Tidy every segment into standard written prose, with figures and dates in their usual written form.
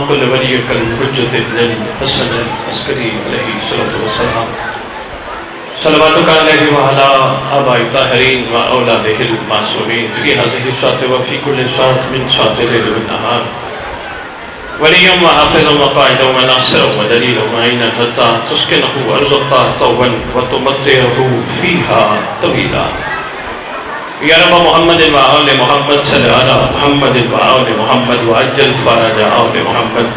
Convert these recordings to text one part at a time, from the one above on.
كل وليك الحجة ابن الحسن العسكري عليه الصلاة والسلام صلواتك عليه وعلى آباء الطاهرين وأولاده المعصومين في هذه الساعة وفي كل ساعة من ساعة الليل والنهار وليا وحافظا وقائدا وناصرا ودليلا ومعينا حتى تسكنه أرزقك طوبا وتمتعه فيها طويلا يا رب محمد وآل محمد صل على محمد وآل محمد وعجل فرج آل محمد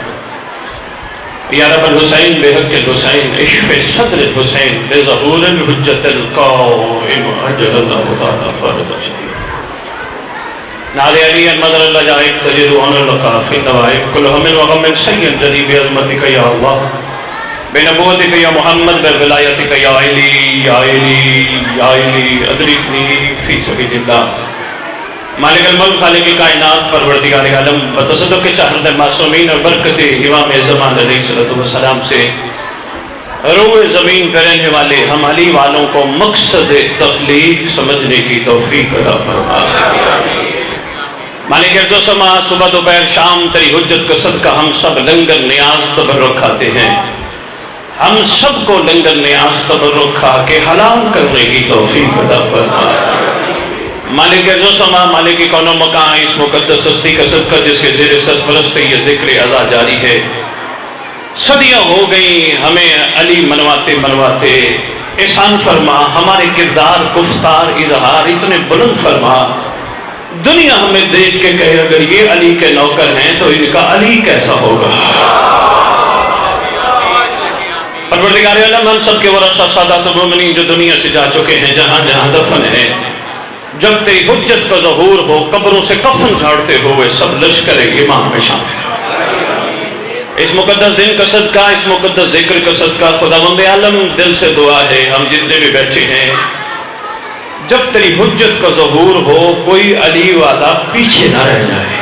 يا رب الحسين بحق الحسين اشف صدر الحسين بظهور الحجة القائم أجل الله تعالى فرج شديد نعلي علي المدر اللجائب تجد عن اللقاء في النوائب كل هم وغم سيد جدي بعظمتك يا الله بنبوتك يا محمد بولایتك یا علی یا علی یا علی ادرکنی فی سبیل اللہ مالک الملک خالق کائنات پروردگار عالم بتصدق کے چہرت معصومین اور برکت امام زمان علیہ السلام سے روح زمین پر رہنے والے ہم علی والوں کو مقصد تخلیق سمجھنے کی توفیق عطا فرما مالک ارض و سما صبح دوپہر شام تیری حجت کا صدقہ ہم سب لنگر نیاز تبرک کھاتے ہیں ہم سب کو لنگر نیاز تبرک کھا کے حلال کرنے کی توفیق عطا فرما مالک ارض و سما مالک کون و مکان اس مقدس ہستی کا صدقہ جس کے زیر سرپرست یہ ذکر ادا جاری ہے صدیاں ہو گئیں ہمیں علی منواتے منواتے احسان فرما ہمارے کردار گفتار اظہار اتنے بلند فرما دنیا ہمیں دیکھ کے کہے اگر یہ علی کے نوکر ہیں تو ان کا علی کیسا ہوگا پروردگار عالم ہم سب کے ورثہ سادات المومنین جو دنیا سے جا چکے ہیں جہاں جہاں دفن ہیں جب تیری حجت کا ظہور ہو قبروں سے کفن جھاڑتے ہوئے سب لشکر امام میں شامل اس مقدس دن کا صدقہ اس مقدس ذکر کا صدقہ خداوند عالم دل سے دعا ہے ہم جتنے بھی بیٹھے ہیں جب تیری حجت کا ظہور ہو کوئی علی والا پیچھے نہ رہ جائے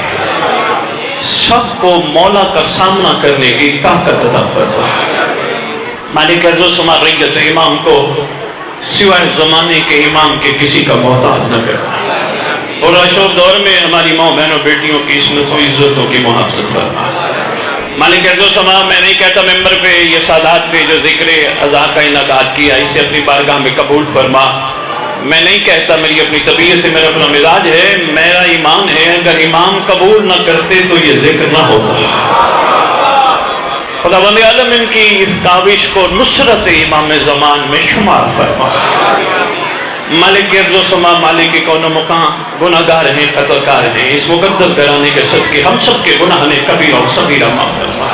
سب کو مولا کا سامنا کرنے کی طاقت عطا فرما مالک ارض و سما ریت امام کو سوائے زمانے کے امام کے کسی کا محتاج نہ کرنا اور اشوب دور میں ہماری ماں بہنوں بیٹیوں کی عصمت و عزتوں کی محافظت فرما مالک ارض و سما میں نہیں کہتا ممبر پہ یہ سادات پہ جو ذکر ازا کا انعقاد کیا اسے اپنی بارگاہ میں قبول فرما میں نہیں کہتا میری اپنی طبیعت ہے میرا اپنا مزاج ہے میرا ایمان ہے اگر امام قبول نہ کرتے تو یہ ذکر نہ ہوتا خداوند عالم ان کی اس کاوش کو نصرت امام زمان میں شمار فرما مالک ارض و سما مالک کون و مقام گناہگار ہیں خطاکار ہیں اس مقدس گھرانے کے صدقے ہم سب کے گناہ نے کبیرہ و صغیرہ معاف فرما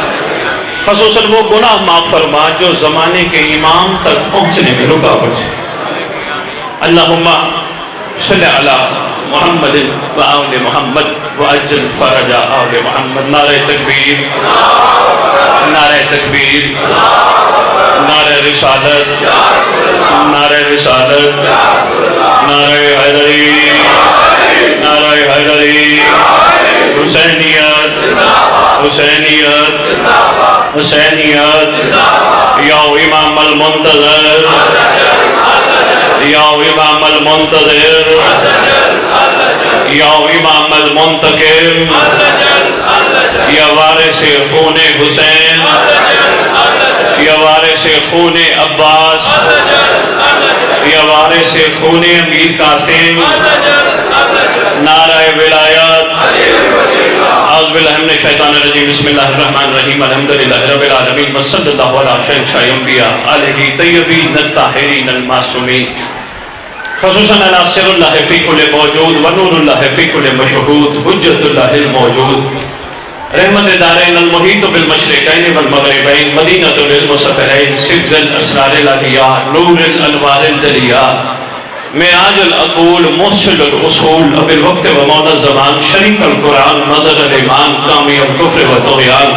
خصوصاً وہ گناہ معاف فرما جو زمانے کے امام تک پہنچنے میں رکاوٹ ہے اللہم صلی علی محمد و آل محمد و اجل فرج آل محمد نعرہ تکبیر نعرہ تکبیر نعرہ رسالت نعرہ رسالت نعرہ حیدری نعرہ حیدری حسینیت حسینیت حسینیت یا امام المنتظر یا امام المنتظر یا امام المنتقم یا وارث خون حسین یا وارث خون عباس یا وارث خون امیر قاسم نعرہ ولایت اعوذ باللہ من الشیطان الرجیم بسم اللہ الرحمن الرحیم الحمدللہ رب العالمین وصلی اللہ علی شہنشاہ انبیاء آلہ طیبین الطاہرین المعصومین خصوصاً علی سر اللہ فی کل موجود ونور اللہ فی کل مشہود حجت اللہ الموجود رحمت دارین المحیط بالمشرقین والمغربین مدینۃ للمسافرین سر الاسرار العلیاء نور الانوار الجلیاء معراج العقول موصل الاصول اب الوقت و مولا الزمان شریک القرآن نظر الایمان کامی الکفر و طغیان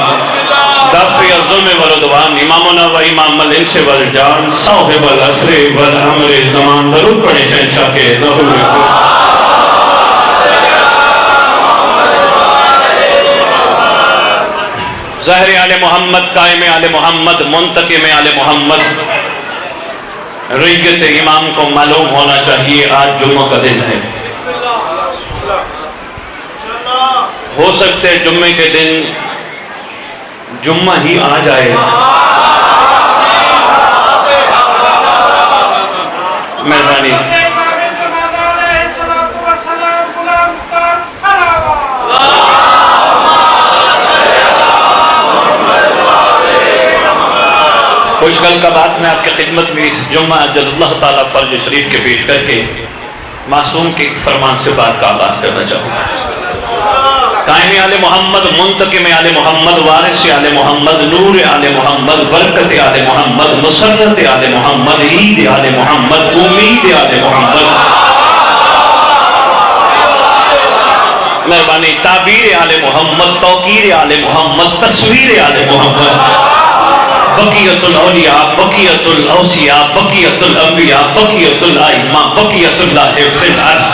دافع الظلم والعدوان امامنا و امام الانس والجان صاحب العصر والامر زمان درود پڑھیں شہنشاہ کے ظہور میں ظاہر آل محمد قائم آل محمد منتقم آل محمد ریت امام کو معلوم ہونا چاہیے آج جمعہ کا دن ہے ہو سکتے جمعے کے دن جمعہ ہی آ جائے. مہربانی. خوشگل کا بات میں آپ کی خدمت میں اس جمعہ اجل اللہ تعالیٰ فرج شریف کے پیش کر کے معصوم کے فرمان سے بات کا آغاز کرنا چاہوں گا. قائم آل محمد، منتقم آل محمد، وارث آل محمد، نور آل محمد، برکت آل محمد، مسرت آل محمد، عید آل محمد، امید آل محمد. مہربانی. تعبیر آل محمد، توقیر آل محمد، تصویر آل محمد. بقیت الاولیاء، بقیت الاوصیاء، بقیت الانبیاء، بقیت الائمہ، بقیت اللہ فی الارض.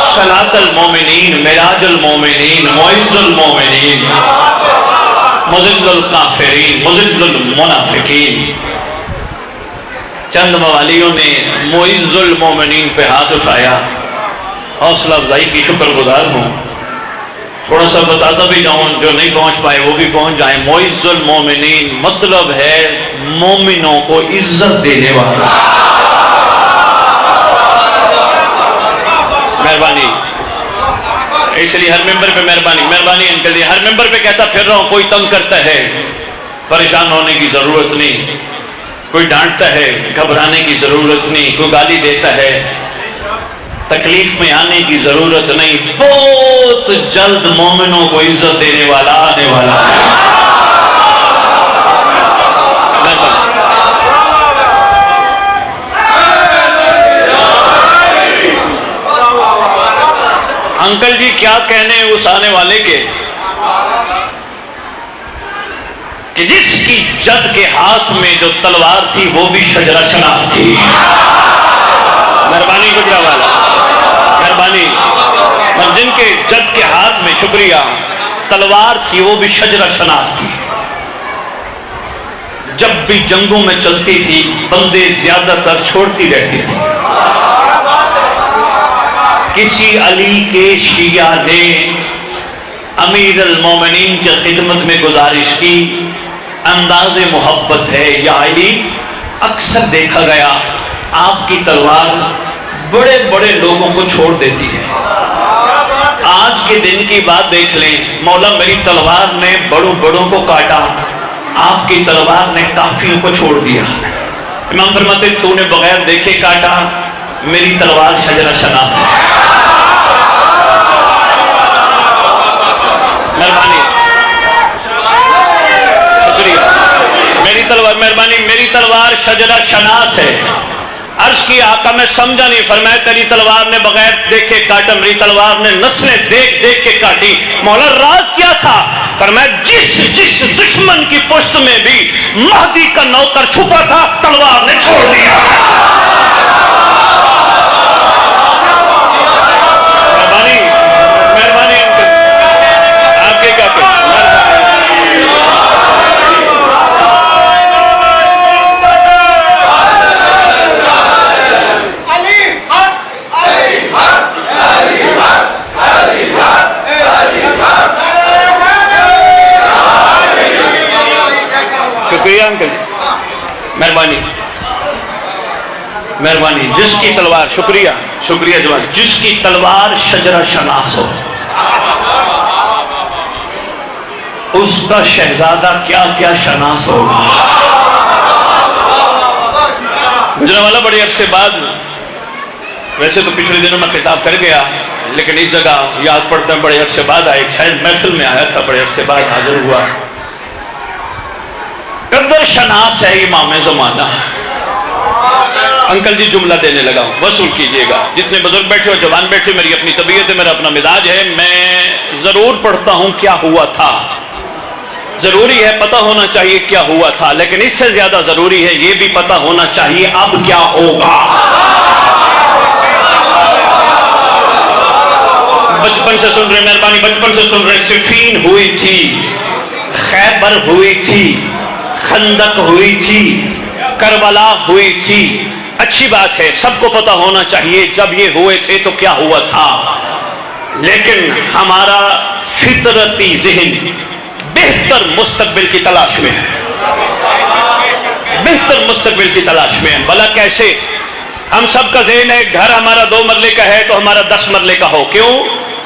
صلاۃ المومنین، معراج المومنین، معز المومنین، مذل الکافرین، مذل المنافقین. چند موالیوں نے معز المومنین پہ ہاتھ اٹھایا. حوصلہ افزائی کی شکر گزار ہوں. تھوڑا سا بتاتا بھی جاؤں، جو نہیں پہنچ پائے وہ بھی پہنچ جائیں. معز المومنین مطلب ہے مومنوں کو عزت دینے والا. مہربانی. اس لیے ہر ممبر پہ مہربانی انکل جی، ہر ممبر پہ کہتا پھر رہا ہوں، کوئی تنگ کرتا ہے پریشان ہونے کی ضرورت نہیں، کوئی ڈانٹتا ہے گھبرانے کی ضرورت نہیں، کوئی گالی دیتا ہے تکلیف میں آنے کی ضرورت نہیں. بہت جلد مومنوں کو عزت دینے والا آنے والا ہے. انکل جی کیا کہنے اس آنے والے کے کہ جس کی جد کے ہاتھ میں جو تلوار تھی وہ بھی شجرہ شناس تھی. مہربانی گجرا والا، مہربانی. جن کے جد کے ہاتھ میں شکریہ تلوار تھی وہ بھی شجرہ شناس تھی. جب بھی جنگوں میں چلتی تھی بندے زیادہ تر چھوڑتی رہتی تھی. کسی علی کے شیعہ نے امیر المومنین کی خدمت میں گزارش کی، انداز محبت ہے یا علی، اکثر دیکھا گیا آپ کی تلوار بڑے بڑے لوگوں کو چھوڑ دیتی ہے. آج کے دن کی بات دیکھ لیں، مولا میری تلوار نے بڑوں کو کاٹا، آپ کی تلوار نے کافیوں کو چھوڑ دیا. امام فرماتے تو نے بغیر دیکھے کاٹا، میری تلوار شجرہ شناس ہے. مہربانی شکریہ. میری تلوار، مہربانی، میری تلوار شجرہ شناس ہے. عرض کی آقا میں سمجھا نہیں. فرمایا تیری تلوار نے بغیر دیکھے کاٹا، میری تلوار نے نسلیں دیکھ دیکھ کے کاٹی. مولا راز کیا تھا؟ فرمایا جس دشمن کی پشت میں بھی مہدی کا نوکر چھپا تھا تلوار نے چھوڑ دیا. مہربانی مہربانی آپ کے کیا مہربانی مہربانی. جس کی تلوار، شکریہ جوان، جس کی تلوار شجرہ شناس ہو اس کا شہزادہ کیا کیا شناس ہوگا. گجرا والا بڑے عرصے بعد، ویسے تو پچھلے دنوں میں خطاب کر گیا لیکن اس جگہ یاد پڑتا ہے، بڑے عرصے بعد آئے، شاید محفل میں آیا تھا، بڑے عرصے بعد حاضر ہوا. قدر شناس ہے امام زمانہ. انکل جی جملہ دینے لگا ہوں، وصول کیجئے گا. جتنے بزرگ بیٹھے ہو، جوان بیٹھے، میری اپنی طبیعت ہے، میرا اپنا مزاج ہے. میں ضرور پڑھتا ہوں کیا ہوا تھا، ضروری ہے پتہ ہونا چاہیے کیا ہوا تھا، لیکن اس سے زیادہ ضروری ہے یہ بھی پتہ ہونا چاہیے اب کیا ہوگا. بچپن سے سن رہے، مہربانی بچپن سے سن رہے. صفین ہوئی تھی، خیبر ہوئی تھی، خندق ہوئی تھی، کربلا ہوئی تھی. اچھی بات ہے، سب کو پتہ ہونا چاہیے جب یہ ہوئے تھے تو کیا ہوا تھا. لیکن ہمارا فطرتی ذہن بہتر بہتر مستقبل کی تلاش میں ہے، بہتر مستقبل کی تلاش میں ہے۔ بھلا کیسے؟ ہم سب کا ذہن ہے گھر ہمارا 2 مرلے کا ہے تو ہمارا 10 مرلے کا ہو، کیوں؟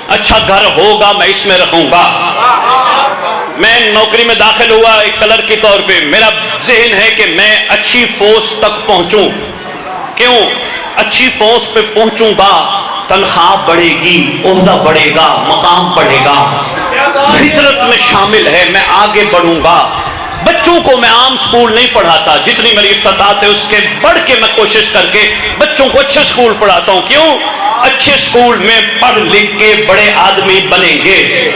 اچھا گھر ہوگا میں اس میں رہوں گا۔ میں نوکری میں داخل ہوا ایک کلرک کے طور پہ، میرا ذہن ہے کہ میں اچھی پوسٹ تک پہنچوں، کیوں؟ اچھی پوسٹ پہ پہنچوں گا، تنخواہ بڑھے گی، عہدہ بڑھے گا، مقام بڑھے گا، فطرت میں شامل ہے، میں آگے بڑھوں گا۔ بچوں کو میں عام سکول نہیں پڑھاتا، جتنی میری استطاعت ہے اس کے بڑھ کے میں کوشش کر کے بچوں کو اچھے سکول پڑھاتا ہوں، کیوں؟ اچھے سکول میں پڑھ لکھ کے بڑے آدمی بنیں گے،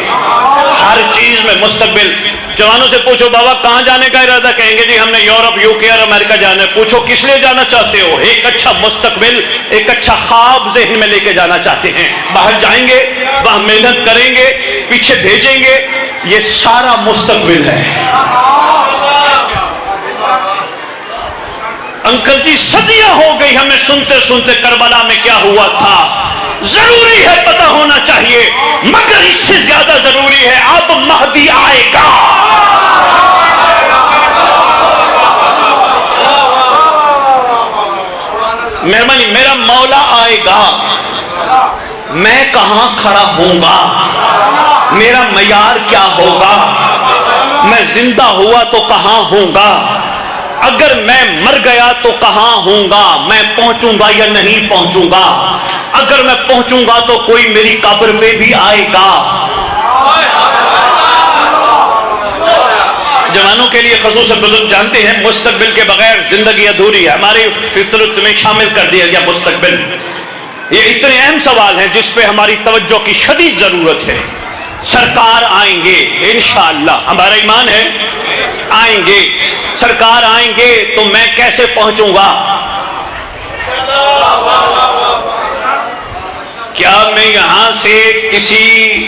ہر چیز میں مستقبل۔ جوانوں سے پوچھو بابا کہاں جانے کا ارادہ، کہیں گے جی ہم نے یورپ، UK اور امریکہ جانا ہے۔ پوچھو کس لیے جانا چاہتے ہو؟ ایک اچھا مستقبل، ایک اچھا خواب ذہن میں لے کے جانا چاہتے ہیں۔ باہر جائیں گے، وہاں محنت کریں گے، پیچھے بھیجیں گے، یہ سارا مستقبل ہے۔ انکل جی صدیاں ہو گئی ہمیں سنتے سنتے کربلا میں کیا ہوا تھا، ضروری ہے پتہ ہونا چاہیے، مگر اس سے زیادہ ضروری ہے اب مہدی آئے گا۔ مہربانی، میرا مولا آئے گا، میں کہاں کھڑا ہوں گا، میرا معیار کیا ہوگا، میں زندہ ہوا تو کہاں ہوں گا، اگر میں مر گیا تو کہاں ہوں گا، میں پہنچوں گا یا نہیں پہنچوں گا، اگر میں پہنچوں گا تو کوئی میری قبر پہ بھی آئے گا۔ جوانوں کے لیے خصوصاً بزرگ جانتے ہیں مستقبل کے بغیر زندگی ادھوری ہے، ہماری فطرت میں شامل کر دیا گیا مستقبل۔ یہ اتنے اہم سوال ہیں جس پہ ہماری توجہ کی شدید ضرورت ہے۔ سرکار آئیں گے انشاءاللہ، ہمارا ایمان ہے آئیں گے، سرکار آئیں گے تو میں کیسے پہنچوں گا؟ کیا میں یہاں سے کسی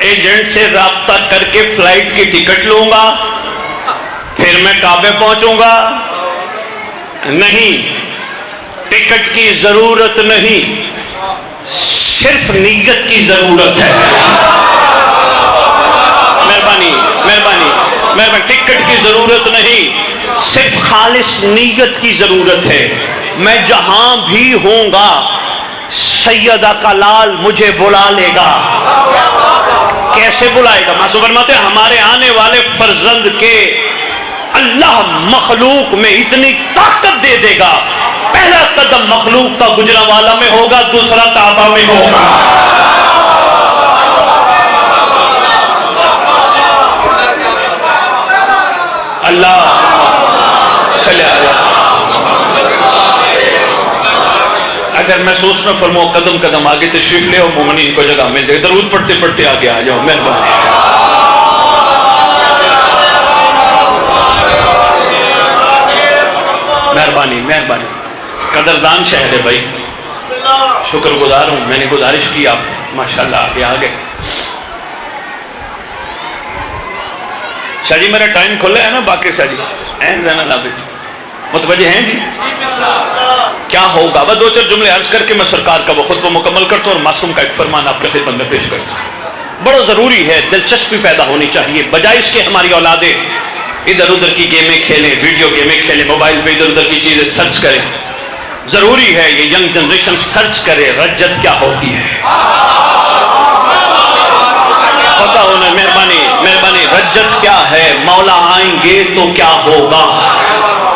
ایجنٹ سے رابطہ کر کے فلائٹ کی ٹکٹ لوں گا پھر میں کعبے پہنچوں گا؟ نہیں، ٹکٹ کی ضرورت نہیں، صرف نیت کی ضرورت ہے۔ مہربانی مہربانی مہربانی، ٹکٹ کی ضرورت نہیں، صرف خالص نیت کی ضرورت ہے۔ میں جہاں بھی ہوں گا سیدہ کا لال مجھے بلا لے گا۔ کیسے بلائے گا؟ معصوم فرماتے ہیں ہمارے آنے والے فرزند کے اللہ مخلوق میں اتنی طاقت دے دے گا، پہلا قدم مخلوق کا گجرانوالہ میں ہوگا، دوسرا کعبہ میں ہوگا۔ اللہ صلی اللہ۔ اگر محسوس نہ فرمو قدم قدم آگے تشریف لے، اور مومنین کو جگہ مل جائے، درود پڑھتے پڑھتے آگے آ جاؤ، مہربانی۔ مہربانی مہربانی، قدردان شہر ہے بھائی، شکر گزار ہوں، میں نے گزارش کی، آپ ماشاءاللہ آگے آ گئے۔ شاہ جی میرا ٹائم کھلا ہے نا باقی؟ شاہ جی متوجہ ہیں جی؟ کیا ہوگا؟ وہ 2-4 جملے عرض کر کے میں سرکار کا وہ خطبہ مکمل کرتا ہوں اور معصوم کا ایک فرمان آپ کے خدمت میں پیش کرتا ہوں۔ بڑا ضروری ہے، دلچسپی پیدا ہونی چاہیے، بجائے اس کے ہماری اولادیں ادھر ادھر کی گیمیں کھیلیں، ویڈیو گیمیں کھیلیں، موبائل پہ ادھر ادھر کی چیزیں سرچ کریں۔ ضروری ہے یہ ینگ جنریشن سرچ کرے رجت کیا ہوتی ہے، پتہ ہونا۔ مہربانی مہربانی، رجت کیا ہے، مولا آئیں گے تو کیا ہوگا۔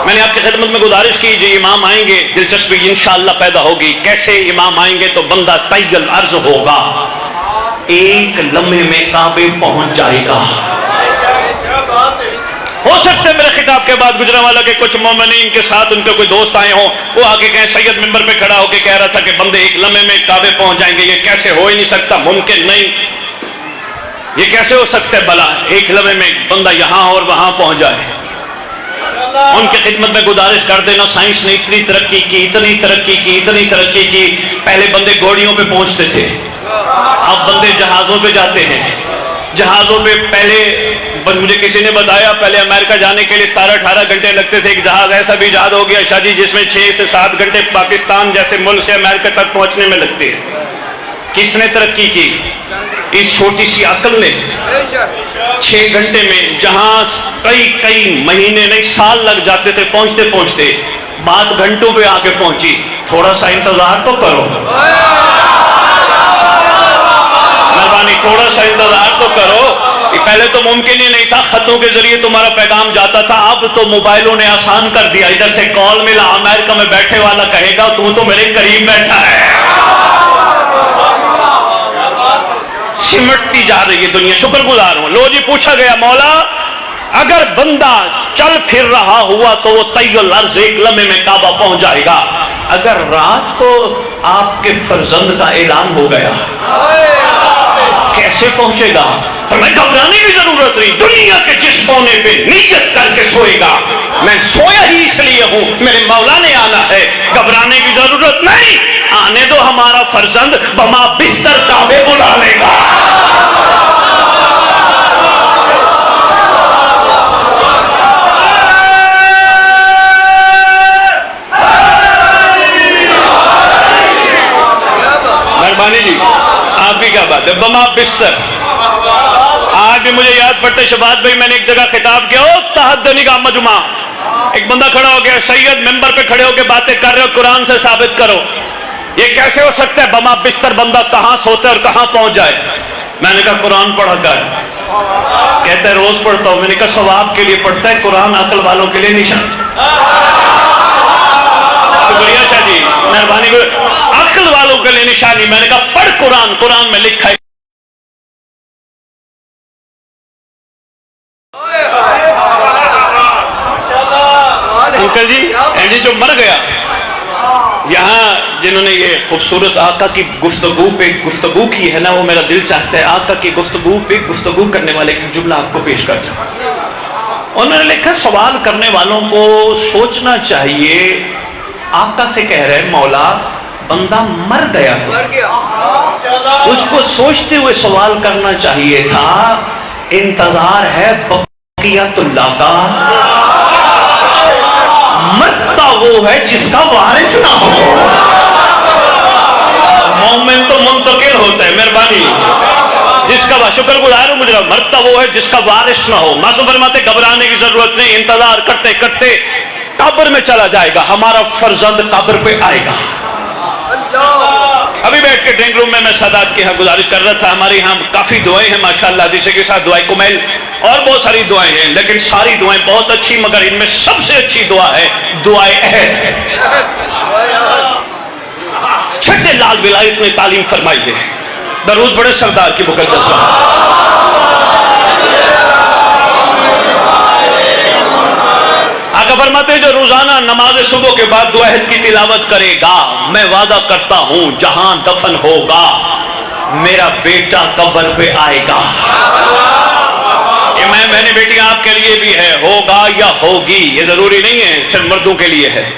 میں نے آپ کی خدمت میں گزارش کی جو امام آئیں گے دلچسپی انشاءاللہ پیدا ہوگی۔ کیسے امام آئیں گے؟ تو بندہ طیل عرض ہوگا، ایک لمحے میں کعبے پہنچ جائے گا۔ ہو سکتا ہے میرے خطاب کے بعد گجرانوالہ کے کچھ مومنین کے ساتھ ان کے کوئی دوست آئے ہوں، وہ آگے کہیں سید ممبر پہ کھڑا ہو کے کہہ رہا تھا کہ بندے ایک لمحے میں کعبے پہنچ جائیں گے، یہ کیسے ہو ہی نہیں سکتا، ممکن نہیں، یہ کیسے ہو سکتا ہے بھلا ایک لمحے میں بندہ یہاں اور وہاں پہنچ جائے۔ ان کی خدمت میں گزارش کر دینا، سائنس نے اتنی ترقی کی، اتنی ترقی کی، اتنی ترقی کی، پہلے بندے گھوڑیوں پہ پہنچتے تھے، اب بندے جہازوں پہ جاتے ہیں۔ جہازوں پہ پہلے مجھے کسی نے بتایا پہلے امریکہ جانے کے لیے 18 گھنٹے لگتے تھے، ایک جہاز ایسا بھی ایجاد ہو گیا شاہ جی جس میں 6 سے 7 گھنٹے پاکستان جیسے ملک سے امریکہ تک پہنچنے میں لگتے ہیں۔ کس نے ترقی کی؟ اس چھوٹی سی عقل نے 6 گھنٹے میں جہاں کئی مہینے نہیں سال لگ جاتے تھے پہنچتے پہنچتے، بات گھنٹوں پہ آ کے پہنچی۔ تھوڑا سا انتظار تو کرو، مہربانی تھوڑا سا انتظار تو کرو۔ پہلے تو ممکن ہی نہیں تھا، خطوں کے ذریعے تمہارا پیغام جاتا تھا، اب تو موبائلوں نے آسان کر دیا۔ ادھر سے کال ملا، امریکہ میں بیٹھے والا کہے گا تو میرے قریب بیٹھا ہے۔ سمٹتی جا رہی ہے دنیا، شکر گزار ہوں۔ لو جی پوچھا گیا مولا اگر بندہ چل پھر رہا ہوا تو وہ طی الارض ایک لمحے میں کعبہ پہنچ جائے گا، اگر رات کو آپ کے فرزند کا اعلان ہو گیا کیسے پہنچے گا؟ ہمیں گھبرانے کی ضرورت نہیں، دنیا کے جس کونے پہ نیت کر کے سوئے گا، میں سویا ہی اس لیے ہوں میرے مولا نے آنا ہے، گھبرانے کی ضرورت نہیں، آنے دو ہمارا فرزند بما بستر کعبے بلا لے گا۔ مہربانی جی آپ کی کیا بات ہے، بما بستر۔ آج بھی مجھے یاد پڑتے شباد بھائی، میں نے ایک جگہ خطاب کیا، او تحدنی کا مجمع، ایک بندہ کھڑا ہو گیا، سید ممبر پہ کھڑے ہو کے باتیں کر رہے ہو، قرآن سے ثابت کرو، یہ کیسے ہو سکتا ہے بما بستر بندہ کہاں سوتا ہے اور کہاں پہنچ جائے؟ میں نے کہا قرآن پڑھا کر، کہتا ہے روز پڑھتا ہوں۔ میں نے کہا ثواب کے لیے پڑھتا ہے، قرآن عقل والوں کے لیے نشان۔ شکریہ شاہ جی مہربانی، عقل والوں کے لیے نشانی۔ میں نے کہا پڑھ قرآن، قرآن میں لکھا ہے۔ انکل جی اینڈی جو مر گیا، یہاں جنہوں نے یہ خوبصورت آقا کی گفتگو پہ گفتگو کی ہے نا، وہ میرا دل چاہتا ہے آقا کی گفتگو پہ گفتگو کرنے والے ایک جملہ آپ کو پیش کر دوں۔ انہوں نے لکھا سوال کرنے والوں کو سوچنا چاہیے، آقا سے کہہ رہے مولا بندہ مر گیا تو اس کو سوچتے ہوئے سوال کرنا چاہیے تھا، انتظار ہے بقیت اللہ کا، مرتا وہ ہے جس کا وارث نہ ہو۔ مومن تو منتقل ہوتا ہے، مہربانی جس کا شکر گزار ہوں، مجھے مرتا وہ ہے جس کا وارث نہ ہو۔ معصوم فرماتے گھبرانے کی ضرورت نہیں، انتظار کرتے کرتے قبر میں چلا جائے گا، ہمارا فرزند قبر پہ آئے گا۔ ابھی بیٹھ کے ڈرائنگ روم میں سادات کے ہاں گزارش کر رہا تھا، ہمارے یہاں کافی دعائیں ہیں ماشاءاللہ، جیسے کہ ساتھ دعائیں کمیل اور بہت ساری دعائیں ہیں، لیکن ساری دعائیں بہت اچھی، مگر ان میں سب سے اچھی دعا ہے دعائے عہد۔ چھٹے لال ولایت نے تعلیم فرمائی ہے، درود بڑے سردار کی مقدس آقا فرماتے ہیں جو روزانہ نماز صبح کے بعد دعا عہد کی تلاوت کرے گا، میں وعدہ کرتا ہوں جہاں دفن ہوگا میرا بیٹا قبر پہ آئے گا۔ یہ میں بہنیں بیٹی آپ کے لیے بھی ہے، ہوگا یا ہوگی، یہ ضروری نہیں ہے صرف مردوں کے لیے ہے۔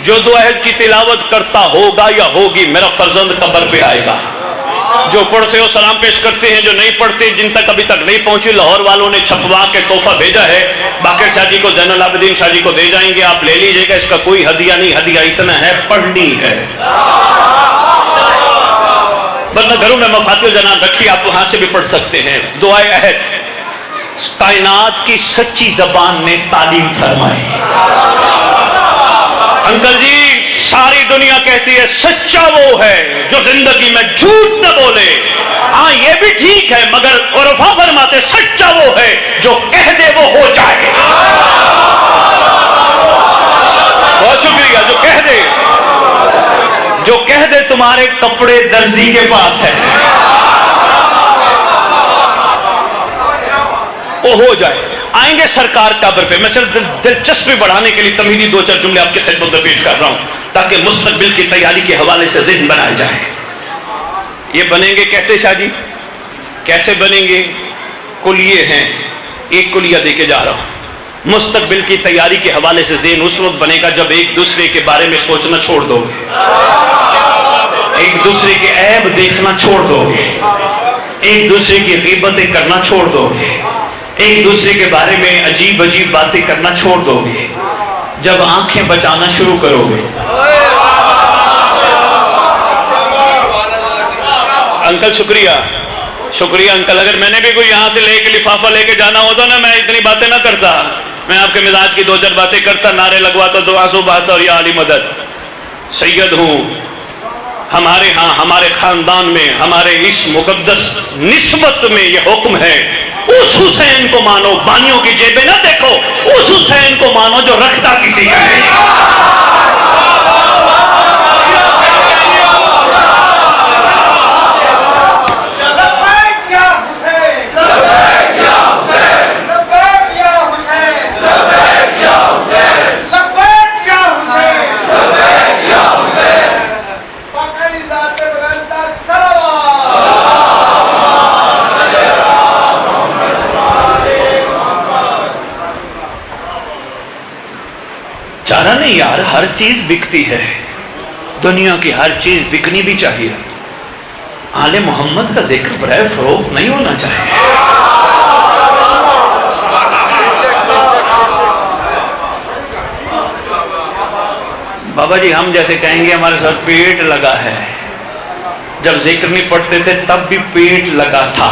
جو دعا عہد کی تلاوت کرتا ہوگا یا ہوگی میرا فرزند قبر پہ آئے گا۔ جو پڑھتے ہو سلام پیش کرتے ہیں، جو نہیں پڑھتے جن تک ابھی تک نہیں پہنچی، لاہور والوں نے چھپوا کے تحفہ بھیجا ہے، باقر شاہ جی کو زین العابدین شاہ جی کو دے جائیں گے، آپ لے لیجئے گا، اس کا کوئی ہدیہ نہیں، ہدیہ اتنا ہے پڑھنی ہے، ورنہ گھروں میں مفاتیح الجنان رکھی، آپ وہاں سے بھی پڑھ سکتے ہیں۔ دعائے عہد کائنات کی سچی زبان نے تعلیم فرمائی۔ انکل جی ساری دنیا کہتی ہے سچا وہ ہے جو زندگی میں جھوٹ نہ بولے، ہاں یہ بھی ٹھیک ہے، مگر عرفا فرماتے سچا وہ ہے جو کہہ دے وہ ہو جائے۔ بہت شکریہ، جو کہہ دے تمہارے کپڑے درزی کے پاس ہے وہ ہو جائے۔ آئیں گے سرکار قبر پہ، میں صرف دلچسپی بڑھانے کے لیے تمہیدی 2-4 جملے آپ کی خدمت میں پیش کر رہا ہوں تاکہ مستقبل کی تیاری کے حوالے سے ذہن بنائے جائے۔ یہ بنیں گے کیسے شاہ جی؟ کیسے بنیں گے؟ کلیے ہیں، ایک کلیہ دے کے جا رہا ہوں۔ مستقبل کی تیاری کے حوالے سے ذہن اس وقت بنے گا جب ایک دوسرے کے بارے میں سوچنا چھوڑ دو گے، ایک دوسرے کے عیب دیکھنا چھوڑ دو گے، ایک دوسرے کی غیبتیں کرنا چھوڑ دو گے، ایک دوسرے کے بارے میں عجیب عجیب باتیں کرنا چھوڑ دو گے، جب آنکھیں بچانا شروع کرو گے۔ انکل شکریہ شکریہ انکل. اگر میں نے بھی کوئی یہاں سے لے کے لفافہ لے کے جانا ہوتا نا میں اتنی باتیں نہ کرتا. میں آپ کے مزاج کی 2-4 باتیں کرتا, نعرے لگواتا, تو آنسو بہاتا اور یا علی مدد. سید ہوں ہمارے ہاں, ہمارے خاندان میں, ہمارے اس مقدس نسبت میں یہ حکم ہے, اس حسین کو مانو, بانیوں کی جیبیں نہ دیکھو, اس حسین کو مانو جو رکھتا کسی کا ہے. چارہ نہیں یار, ہر چیز بکتی ہے, دنیا کی ہر چیز بکنی بھی چاہیے. آل محمد کا ذکر برائے فروخت نہیں ہونا چاہیے. بابا جی ہم جیسے کہیں گے ہمارے ساتھ پیٹ لگا ہے, جب ذکر نہیں پڑھتے تھے تب بھی پیٹ لگا تھا.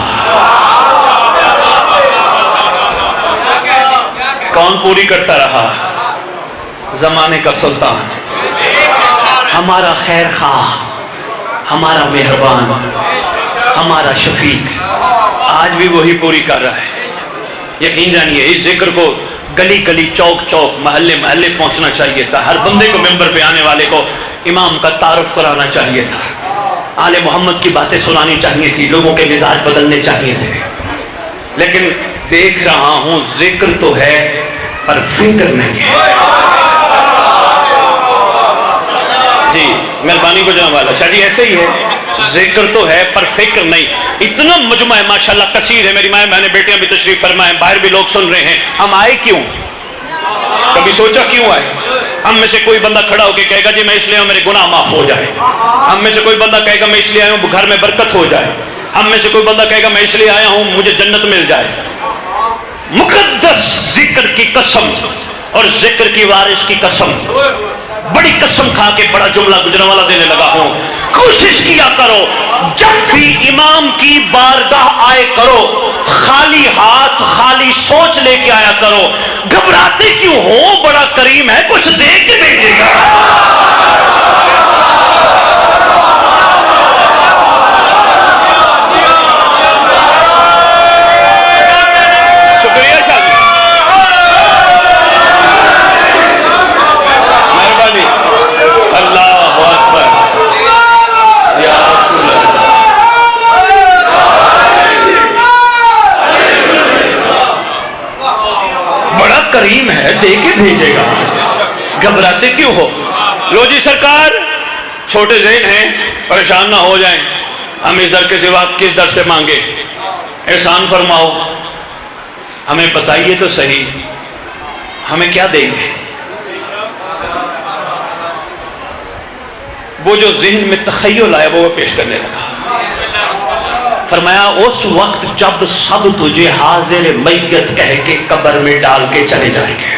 کون پوری کرتا رہا؟ زمانے کا سلطان, ہمارا خیر خواہ, ہمارا مہربان, ہمارا شفیق, آج بھی وہی پوری کر رہا ہے. یقین جانیے اس ذکر کو گلی گلی, چوک چوک, محلے محلے پہنچنا چاہیے تھا. ہر بندے کو ممبر پہ آنے والے کو امام کا تعارف کرانا چاہیے تھا. آل محمد کی باتیں سنانی چاہیے تھی, لوگوں کے مزاج بدلنے چاہیے تھے. لیکن دیکھ رہا ہوں ذکر تو ہے پر فکر نہیں ہے. جی مہربانی کو جناب والا شاہ جی ایسے ہی ہے, ذکر تو ہے پر فکر نہیں. اتنا مجمع ہے ماشاءاللہ کثیر ہے, میری ماں بہنیں بیٹیاں بھی تشریف فرمائیں, باہر بھی لوگ سن رہے ہیں. ہم آئے کیوں؟ کبھی سوچا کیوں آئے؟ ہم میں سے کوئی بندہ کھڑا ہو کے کہے گا جی میں اس لیے آیا ہوں میرے گناہ معاف ہو جائے. ہم میں سے کوئی بندہ کہے گا میں اس لیے آیا ہوں گھر میں برکت ہو جائے. ہم میں سے کوئی بندہ کہے گا میں اس لیے آیا ہوں مجھے جنت مل جائے. مقدس ذکر کی قسم اور ذکر کی وارث کی قسم, بڑی قسم کھا کے بڑا جملہ گجرانوالہ دینے لگا ہوں. کوشش کیا کرو جب بھی امام کی بارگاہ آئے کرو, خالی ہاتھ خالی سوچ لے کے آیا کرو. گھبراتے کیوں ہو؟ بڑا کریم ہے, کچھ دے کے بھیجے گا. شکریہ شاہ جی, مہربانی. اللہ اکبر یا رسول اللہ. بڑا کریم ہے, دے کے بھیجے گا. گھبراتے کیوں ہو؟ لو جی سرکار چھوٹے ذہن ہیں, پریشان نہ ہو جائیں. ہم اس در کے سوا کس در سے مانگے؟ احسان فرماؤ, ہمیں بتائیے تو صحیح ہمیں کیا دیں گے. وہ جو ذہن میں تخیل آیا وہ پیش کرنے لگا. فرمایا اس وقت جب سب تجھے حاضر میت کہہ کے قبر میں ڈال کے چلے جائیں گے.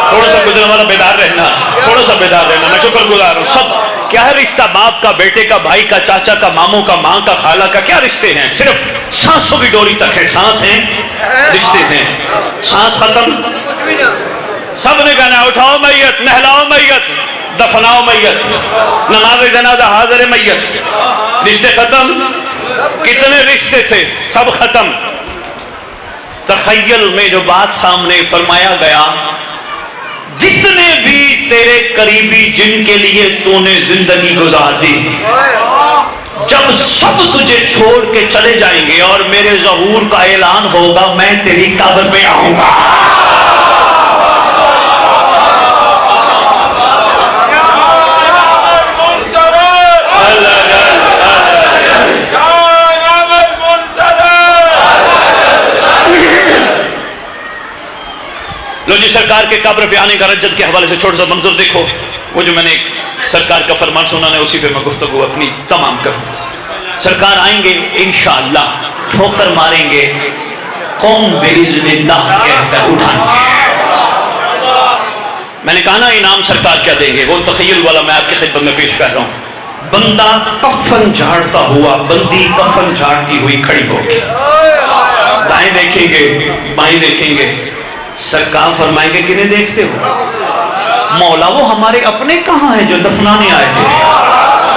تھوڑا سا گجرانوالہ بیدار رہنا, تھوڑا سا بیدار رہنا, میں شکر گزار ہوں. سب کیا ہے رشتہ, باپ کا, بیٹے کا, بھائی کا, چاچا کا, ماموں کا, ماں کا, خالہ کا, کیا رشتے ہیں؟ صرف سانسوں کی ڈوری تک ہے, سانس ہیں رشتے ہیں. سانس ختم سب نے کہنا اٹھاؤ میت, نہلاؤ میت, دفناؤ میت, نماز جنازہ حاضر میت. رشتے ختم. کتنے رشتے تھے سب ختم. تخیل میں جو بات سامنے فرمایا گیا, جتنے بھی تیرے قریبی جن کے لیے تو نے زندگی گزار دی, جب سب تجھے چھوڑ کے چلے جائیں گے اور میرے ظہور کا اعلان ہوگا میں تیری قبر میں آؤں گا. لو جی سرکار کے قبر پہ آنے کا رجت کے حوالے سے چھوٹا سا منظر دیکھو. وہ جو میں نے سرکار کا فرمان سنا ہے اسی پہ میں گفتگو اپنی تمام کروں. سرکار آئیں گے انشاءاللہ, ٹھوکر ماریں گے, قوم باذن اللہ کہہ کر اٹھائیں گے. میں نے کہا نا انعام سرکار کیا دیں گے, وہ تخیل والا میں آپ کی خدمت میں پیش کر رہا ہوں. بندہ کفن جھاڑتا ہوا، بندی کفن جھاڑتی ہوئی کھڑی ہوگی، دائیں دیکھیں گے بائیں دیکھیں گے، سرکار فرمائیں گے کنہیں دیکھتے ہو؟ مولا وہ ہمارے اپنے کہاں ہیں جو دفنانے آئے تھے؟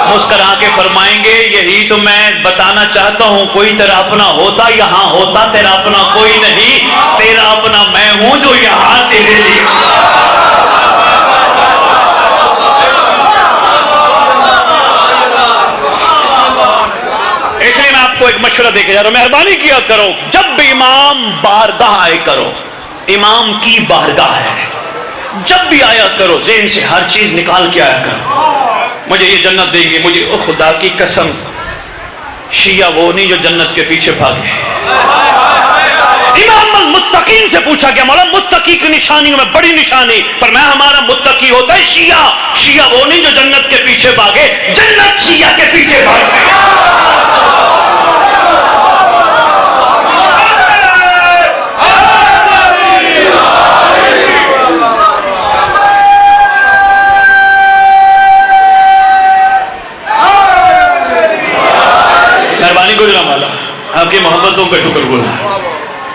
مسکرا کے فرمائیں گے یہی تو میں بتانا چاہتا ہوں، کوئی تیرا اپنا ہوتا یہاں ہوتا، تیرا اپنا کوئی نہیں، تیرا اپنا میں ہوں جو یہاں تیرے لیے۔ اس لیے میں آپ کو ایک مشورہ دے کے جا رہا ہوں، مہربانی کیا کرو جب بھی امام بارگاہ آئے کرو، امام کی بارگاہ ہے، جب بھی آیا کرو ذہن سے ہر چیز نکال کے آیا کرو، مجھے یہ جنت دیں گے، مجھے خدا کی قسم شیعہ وہ نہیں جو جنت کے پیچھے بھاگے۔ امام المتقین سے پوچھا گیا مولا متقی کی نشانیوں میں بڑی نشانی، پر میں ہمارا متقی ہوتا ہے شیعہ، شیعہ وہ نہیں جو جنت کے پیچھے بھاگے، جنت شیعہ کے پیچھے بھاگے۔ آپ کی محبتوں کا شکر گزار،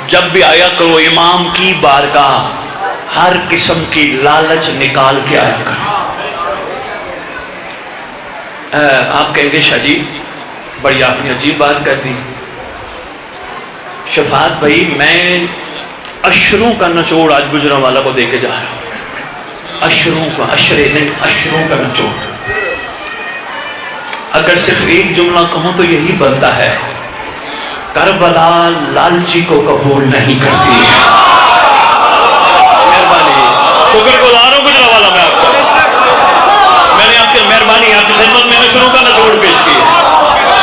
جب بھی آیا کرو امام کی بارگاہ ہر قسم کی لالچ نکال کے آیا کرو۔ آپ کہیں گے شاہ جی بڑی آپ نے عجیب بات کر دی، شفاعت بھائی میں اشروں کا نچوڑ آج گجرانوالہ کو دے کے جا رہا ہوں، اشروں کا، اشرے نہیں اشروں کا نچوڑ۔ اگر صرف ایک جملہ کہوں تو یہی بنتا ہے کربلا لالچی کو قبول نہیں کرتی۔ مہربانی، شکر گزار ہوں گجرانوالہ میں آپ کو، میں نے آپ کی مہربانی آپ کی خدمت میں اشروں کا نچوڑ پیش کی ہے،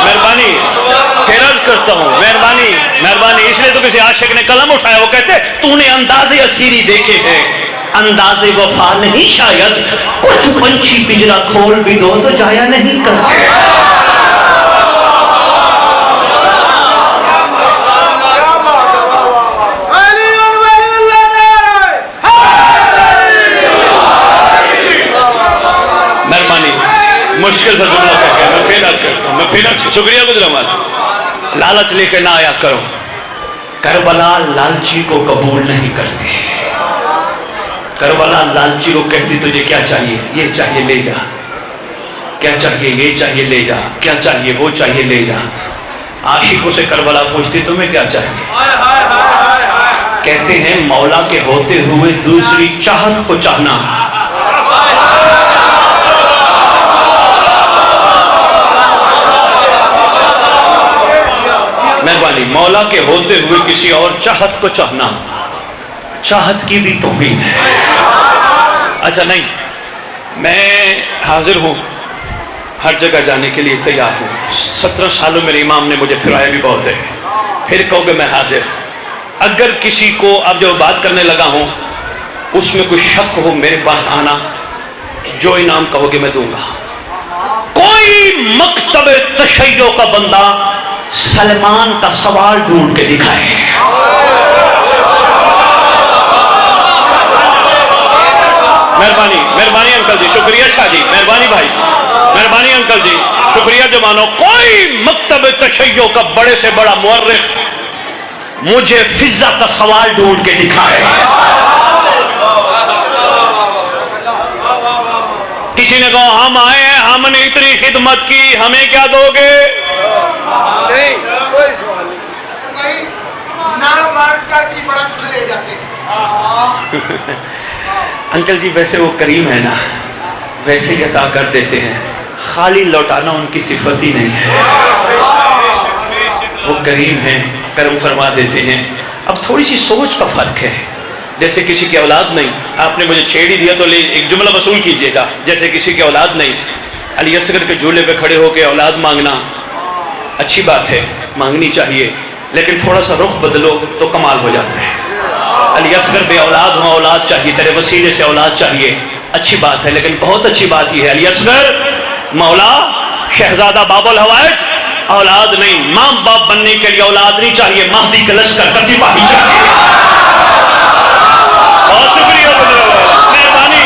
مہربانی پھر عرض کرتا ہوں، مہربانی مہربانی۔ اس لیے تو کسی عاشق نے قلم اٹھایا، وہ کہتے تو نے انداز اسیری دیکھے ہیں انداز وفا نہیں شاید، کچھ پنچھی پنجرا کھول بھی دو تو جایا نہیں کرتے۔ مشکل سے جملہ کہہ گیا، میں پھر عرض کرتا ہوں، میں پھر عرض کرتا ہوں، شکریہ گجرانوالہ۔ لالچ لے کے نہ آیا کرو، کربلا لالچی کو قبول نہیں کرتی۔ کربلا لالچی کو کہتی تجھے کیا چاہیے، یہ چاہیے لے جا، کیا چاہیے یہ چاہیے لے جا، کیا چاہیے وہ چاہیے لے جا۔ عاشقوں سے کربلا پوچھتی تمہیں کیا چاہیے، کہتے ہیں مولا کے ہوتے ہوئے دوسری چاہت کو چاہنا۔ مہربانی، مولا کے ہوتے ہوئے کسی اور چاہت کو چاہنا چاہت کی بھی توہین ہے۔ اچھا نہیں، میں حاضر ہوں، ہر جگہ جانے کے لیے تیار ہوں، 17 سالوں میرے امام نے مجھے پھرایا بھی بہت ہے، پھر کہو گے میں حاضر۔ اگر کسی کو اب جو بات کرنے لگا ہوں اس میں کوئی شک ہو میرے پاس آنا، جو انعام کہو گے میں دوں گا۔ کوئی مکتب تشیع کا بندہ سلمان کا سوال ڈھونڈ کے دکھائے، مہربانی مہربانی انکل جی، شکریہ شاہ جی، مہربانی بھائی، مہربانی انکل جی، شکریہ جوانوں۔ کوئی مکتب تشیع کا بڑے سے بڑا مورخ مجھے فضا کا سوال ڈھونڈ کے دکھائے۔ کسی نے کہا ہم آئے ہیں، ہم نے اتنی خدمت کی، ہمیں کیا دو گے؟ انکل جی ویسے وہ کریم ہے نا، ویسے ہی عطا کر دیتے ہیں، خالی لوٹانا ان کی صفت ہی نہیں ہے، وہ کریم ہیں، کرم فرما دیتے ہیں۔ اب تھوڑی سی سوچ کا فرق ہے، جیسے کسی کی اولاد نہیں، آپ نے مجھے چھیڑ ہی دیا تو ایک جملہ وصول کیجئے گا، جیسے کسی کی اولاد نہیں، علی اصغر کے جھولے پہ کھڑے ہو کے اولاد مانگنا اچھی بات ہے، مانگنی چاہیے، لیکن تھوڑا سا رخ بدلو تو کمال ہو جاتا ہے۔ علی اصغر بے اولاد ہوں، اولاد چاہیے، تیرے وسیلے سے اولاد چاہیے، اچھی بات ہے، لیکن بہت اچھی بات یہ ہے علی اصغر مولا شہزادہ باب الحوائج اولاد نہیں، ماں باپ بننے کے لیے اولاد نہیں چاہیے، مہدی کا لشکر کا سپاہی چاہیے۔ بہت شکریہ مہربانی۔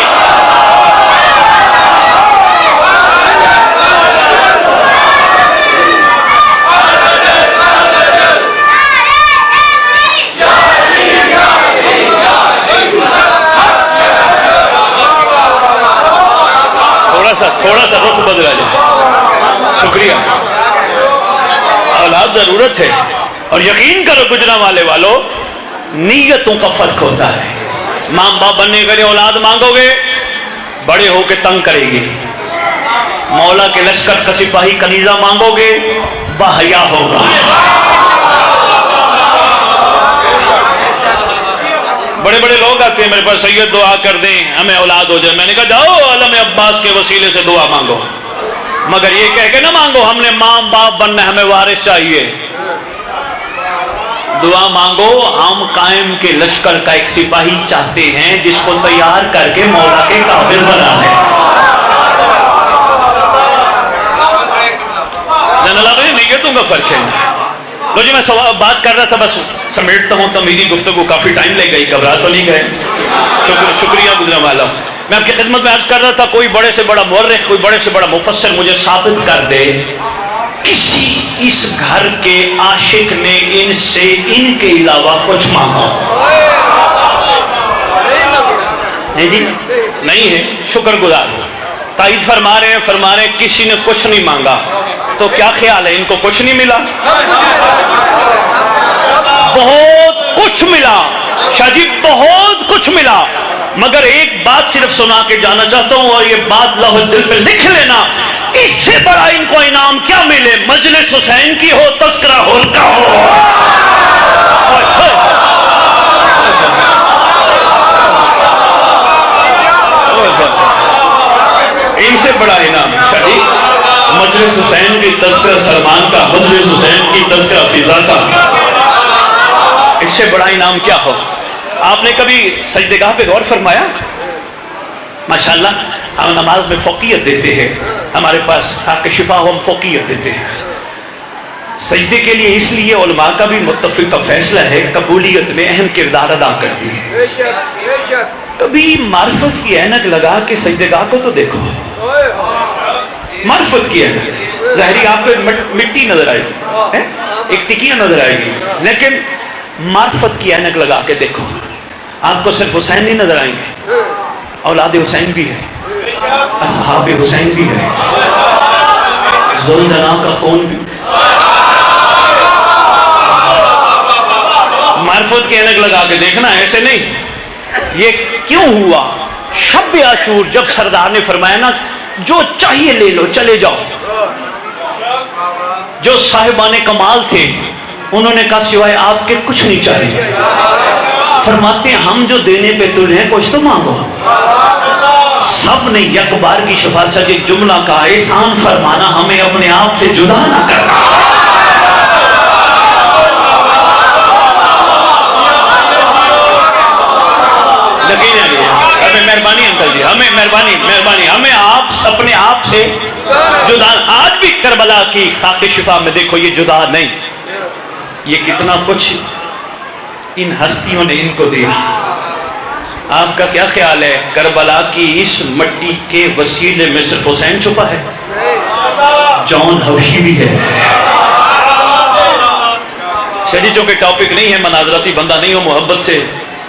ضرورت ہے. اور یقین کرو گجرا والے والوں، نیتوں کا فرق ہوتا ہے. ماں باپ بننے کے لیے اولاد مانگو گے، بڑے ہو کے تنگ کرے گی. مولا کے لشکر کا سپاہی کنیزہ مانگو گے، باحیا ہوگا. بڑے بڑے لوگ آتے ہیں میرے پاس، سید دعا کر دیں ہمیں اولاد ہو جائے. میں نے کہا جاؤ علم عباس کے وسیلے سے دعا مانگو، مگر یہ کہہ کے نہ مانگو ہم نے ماں باپ بننا ہے، ہمیں وارث چاہیے. دعا مانگو ہم قائم کے لشکر کا ایک سپاہی چاہتے ہیں جس کو تیار کر کے مولا کے قابل بنا ہے. نیتوں کا فرق ہے. لو جی میں بات کر رہا تھا، بس سمیٹتا ہوں. تو میری گفتگو کافی ٹائم لے گئی، گھبرا تو نہیں گئے؟ شکریہ گزرا والا. میں آپ کی خدمت میں عرض کر رہا تھا، کوئی بڑے سے بڑا مورخ، کوئی بڑے سے بڑا مفسر مجھے ثابت کر دے کسی اس گھر کے عاشق نے ان سے ان کے علاوہ کچھ مانگا ہے جی؟ نہیں ہے. شکر گزار ہو. تائید فرما رہے ہیں کسی نے کچھ نہیں مانگا. تو کیا خیال ہے ان کو کچھ نہیں ملا؟ بہت کچھ ملا شاہ جی، بہت کچھ ملا. مگر ایک بات صرف سنا کے جانا چاہتا ہوں، اور یہ بات لوح دل پہ لکھ لینا، اس سے بڑا ان کو انعام کیا ملے؟ مجلس حسین کی ہو، تذکرہ ہول کا ہو. ان سے بڑا انعام شاہ جی مجلس حسین کی تذکرہ سلمان کا، مجلس حسین کی تذکرہ فضا کا، اس سے بڑا انعام کیا ہو؟ آپ نے کبھی سجدگاہ پہ غور فرمایا؟ ماشاءاللہ ہم نماز میں فوقیت دیتے ہیں، ہمارے پاس خاک شفا ہم فوقیت دیتے ہیں. سجدے کے لیے اس لیے علماء کا بھی متفقہ فیصلہ ہے، قبولیت میں اہم کردار ادا کرتی ہے. کبھی معرفت کی اینک لگا کے سجدگاہ کو تو دیکھو. معرفت کی اینک ظاہری آپ کو مٹی نظر آئے گی، ایک ٹکیاں نظر آئے گی، لیکن معرفت کی اینک لگا کے دیکھو، آپ کو صرف حسین نہیں نظر آئیں گے، اولاد حسین بھی ہے، اصحاب حسین بھی ہے، ذوالجنا کا خون بھی. معرفت کی اینک لگا کے دیکھنا، ایسے نہیں. یہ کیوں ہوا؟ شب عاشور جب سردار نے فرمایا نا جو چاہیے لے لو، چلے جاؤ. جو صاحبان کمال تھے انہوں نے کہا سوائے آپ کے کچھ نہیں چاہیے. فرماتے ہیں ہم جو دینے پہ تلے ہیں کچھ تو مانگو. سب نے یک بار کی شفاعت سے ایک جملہ کہا، احسان فرمانا ہمیں اپنے آپ سے جدا نہ کرنا. ہمیں مہربانی انکل جی، ہمیں مہربانی ہمیں آپ اپنے آپ سے جدا. آج بھی کربلا کی خاک شفا میں دیکھو یہ جدا نہیں. یہ کتنا کچھ ان ہستیوں نے ان کو دیا. آپ کا کیا خیال ہے کربلا کی اس مٹی کے وسیلے میں صرف حسین چھپا ہے؟ جان حبشی بھی ہے. شجی چونکہ ٹاپک نہیں ہے، مناظراتی بندہ نہیں ہو، محبت سے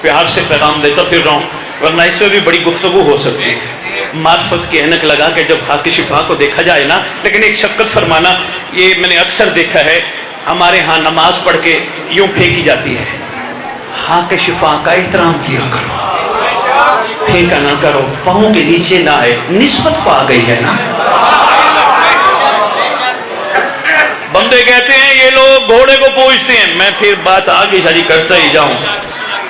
پیار سے پیغام دیتا پھر رہا ہوں، ورنہ اس میں بھی بڑی گفتگو ہو سکتی ہے. معرفت کی اینک لگا کے جب خاک شفا کو دیکھا جائے نا، لیکن ایک شفقت فرمانا، یہ میں نے اکثر دیکھا ہے ہمارے ہاں نماز پڑھ کے یوں پھینکی جاتی ہے. خاک شفا کا احترام کیا کرو، پھینکا نہ کرو، پاؤں کے نیچے نہ آئے. نسبت پا گئی ہے نا. بندے کہتے ہیں یہ لوگ گھوڑے کو پوجتے ہیں، میں پھر بات آگے شادی کرتا ہی جاؤں.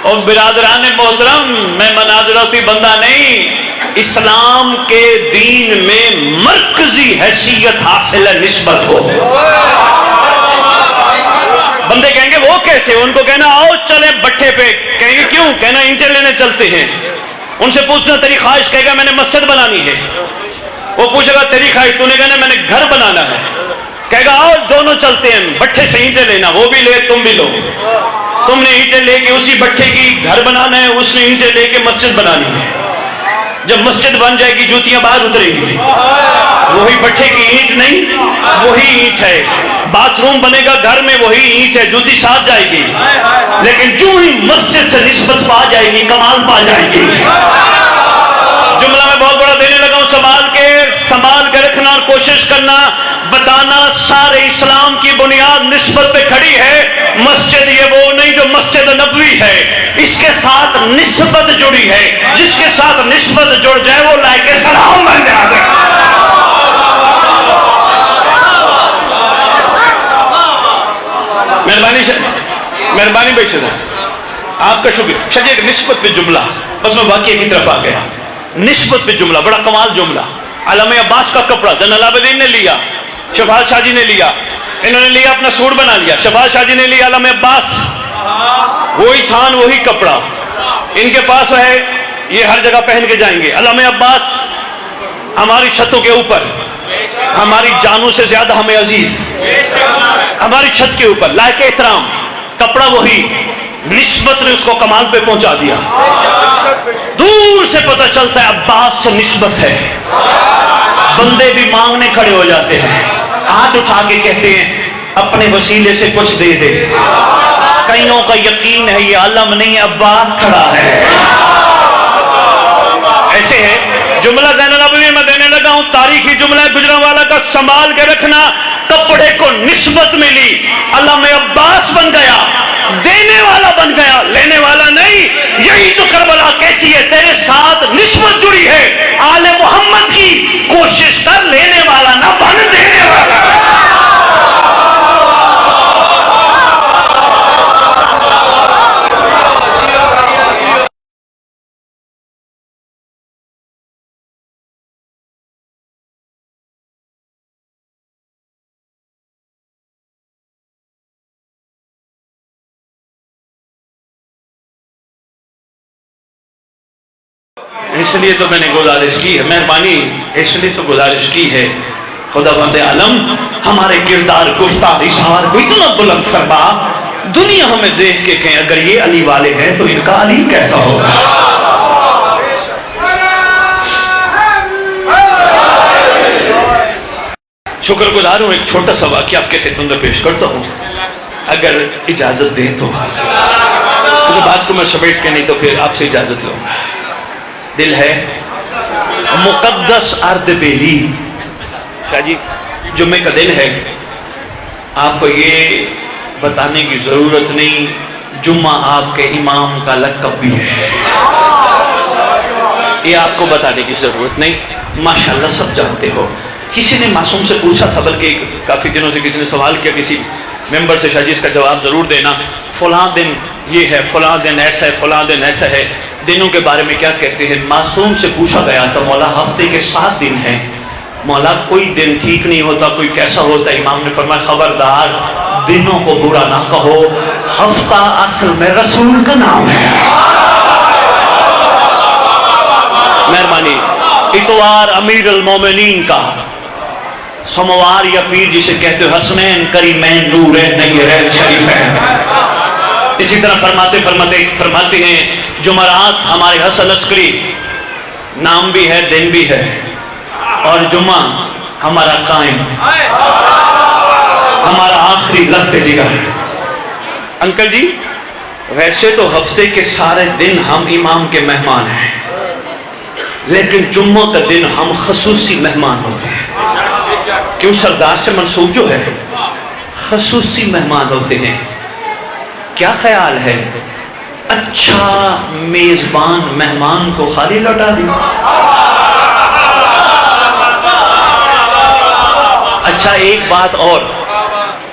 اور برادران محترم، میں مناظراتی بندہ نہیں، اسلام کے دین میں مرکزی حیثیت حاصل ہے نسبت ہو. بندے کہیں گے وہ کیسے؟ ان کو کہنا آؤ چلیں بٹھے پہ. کہیں گے کیوں؟ کہنا اینٹیں لینے چلتے ہیں. ان سے پوچھنا تیری خواہش، کہے گا میں نے مسجد بنانی ہے. وہ پوچھے گا تیری خواہش، تو نے کہنا میں نے گھر بنانا ہے. کہے گا آؤ دونوں چلتے ہیں بٹھے سے اینٹیں لینا، وہ بھی لے تم بھی لو. تم نے اینٹیں لے کے اسی بٹھے کی گھر بنانا ہے، اس نے اینٹیں لے کے مسجد بنانی ہے. جب مسجد بن جائے گی جوتیاں باہر اتریں گی. وہی بٹھے کی اینٹ نہیں، وہی اینٹ ہے. باتھ روم بنے گا گھر میں، وہی اینٹ ہے، جوتی ساتھ جائے گی. لیکن جو ہی مسجد سے نسبت پا جائے گی، کمال پا جائے گی. جملہ میں بہت بڑا دینے لگا ہوں، سنبھال کے رکھنا. اور کوشش کرنا بتانا سارے اسلام کی بنیاد نسبت پہ کھڑی ہے، مسجد یہ وہ نہیں جو مسجد نبوی ہے، اس کے ساتھ نسبت جڑی ہے، جس کے ساتھ نسبت جڑ جائے وہ لائق سلام بن جاتا ہے۔ مہربانی بھائی شہزاد، آپ کا شکریہ۔ شاید ایک نسبت پہ جملہ، بس میں واقعے کی طرف آ گیا۔ نسبت پہ جملہ، بڑا کمال جملہ۔ علامہ عباس کا کپڑا زین العابدین نے لیا، شفاعت شاہ جی نے لیا، انہوں نے لیا اپنا سوٹ بنا لیا، شفاعت شاہ جی نے لیا علامہ عباس، وہی تھان وہی کپڑا ان کے پاس ہے، یہ ہر جگہ پہن کے جائیں گے۔ علامہ عباس ہماری چھتوں کے اوپر، ہماری جانوں سے زیادہ ہمیں عزیز، ہماری چھت کے اوپر لائق احترام، کپڑا وہی، نسبت نے اس کو کمال پہ پہنچا دیا۔ دور سے پتہ چلتا ہے عباس سے نسبت ہے، بندے بھی مانگنے کھڑے ہو جاتے ہیں، ہاتھ اٹھا کے کہتے ہیں اپنے وسیلے سے کچھ دے دے۔ کئیوں کا یقین ہے یہ علم نہیں عباس کھڑا ہے۔ ایسے ہے جملہ زین العابدین میں دینے لگا ہوں، تاریخی جملہ ہے گجرانوالہ کا، سنبھال کے رکھنا۔ کپڑے کو نسبت ملی، علامہ عباس بن گیا، دینے والا بن گیا، لینے والا نہیں۔ یہی تو کربلا کہتی ہے تیرے ساتھ نسبت جڑی ہے آل محمد کی، کوشش کر لینے والا نہ بن دینے والا۔ اس لیے تو میں نے گزارش کی ہے، مہربانی اس لیے تو گزارش کی ہے، خدا بند عالم ہمارے کردار گفتار اشعار کو اتنا بلند فرما، دنیا ہمیں دیکھ کے کہیں اگر یہ علی والے ہیں تو ان کا علی کیسا ہوگا۔ شکر گزار ہوں، ایک چھوٹا سا واقعہ آپ کے خدمت میں پیش کرتا ہوں اگر اجازت دیں تو بات کو میں سمیٹ کے، نہیں تو پھر آپ سے اجازت لوں۔ دل ہے مقدس ارد بیلی، شاہ جی جمعے کا دن ہے، آپ کو یہ بتانے کی ضرورت نہیں جمعہ آپ کے امام کا لقب بھی ہے، یہ آپ کو بتانے کی ضرورت نہیں، ماشاءاللہ سب جانتے ہو۔ کسی نے معصوم سے پوچھا تھا، بلکہ کافی دنوں سے کسی نے سوال کیا کسی ممبر سے، شاہ جی اس کا جواب ضرور دینا، فلاں دن یہ ہے، فلاں دن ایسا ہے، فلاں دن ایسا ہے، دنوں کے بارے میں کیا کہتے ہیں؟ معصوم سے پوچھا گیا تھا مولا ہفتے کے 7 دن ہیں، مولا کوئی دن ٹھیک نہیں ہوتا، کوئی کیسا ہوتا ہے؟ امام نے فرمایا خبردار دنوں کو برا نہ کہو، ہفتہ اصل میں رسول کا نام ہے۔ مہربانی، اتوار امیر المومنین کا، سوموار یا پیر جسے کہتے ہیں حسنین کریمین نورین نیرین شریفین۔ اسی طرح فرماتے ہیں جمعرات ہمارے حسن عسکری نام بھی ہے دن بھی ہے، اور جمعہ ہمارا قائم، ہمارا آخری لخت جگر ہے۔ انکل جی ویسے تو ہفتے کے سارے دن ہم امام کے مہمان ہیں، لیکن جمعہ کا دن ہم خصوصی مہمان ہوتے ہیں، کیوں؟ سردار سے منسوب جو ہے خصوصی مہمان ہوتے ہیں۔ کیا خیال ہے اچھا میزبان مہمان کو خالی لوٹا دی؟ اچھا ایک بات اور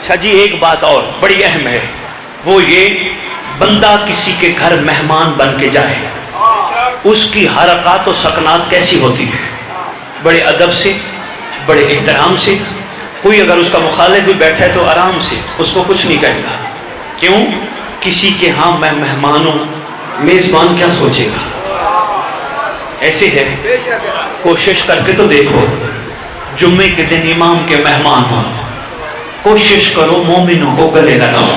شاہ جی، ایک بات اور بڑی اہم ہے، وہ یہ بندہ کسی کے گھر مہمان بن کے جائے، اس کی حرکات و سکنات کیسی ہوتی ہے؟ بڑے ادب سے، بڑے احترام سے، کوئی اگر اس کا مخالف بھی بیٹھا ہے تو آرام سے اس کو کچھ نہیں کہے گا، کیوں؟ کسی کے ہاں میں مہمان ہوں، میزبان کیا سوچے گا؟ ایسے ہے، کوشش کر کے تو دیکھو جمعے کے دن امام کے مہمان ہو، کوشش کرو مومنوں کو گلے لگاؤ۔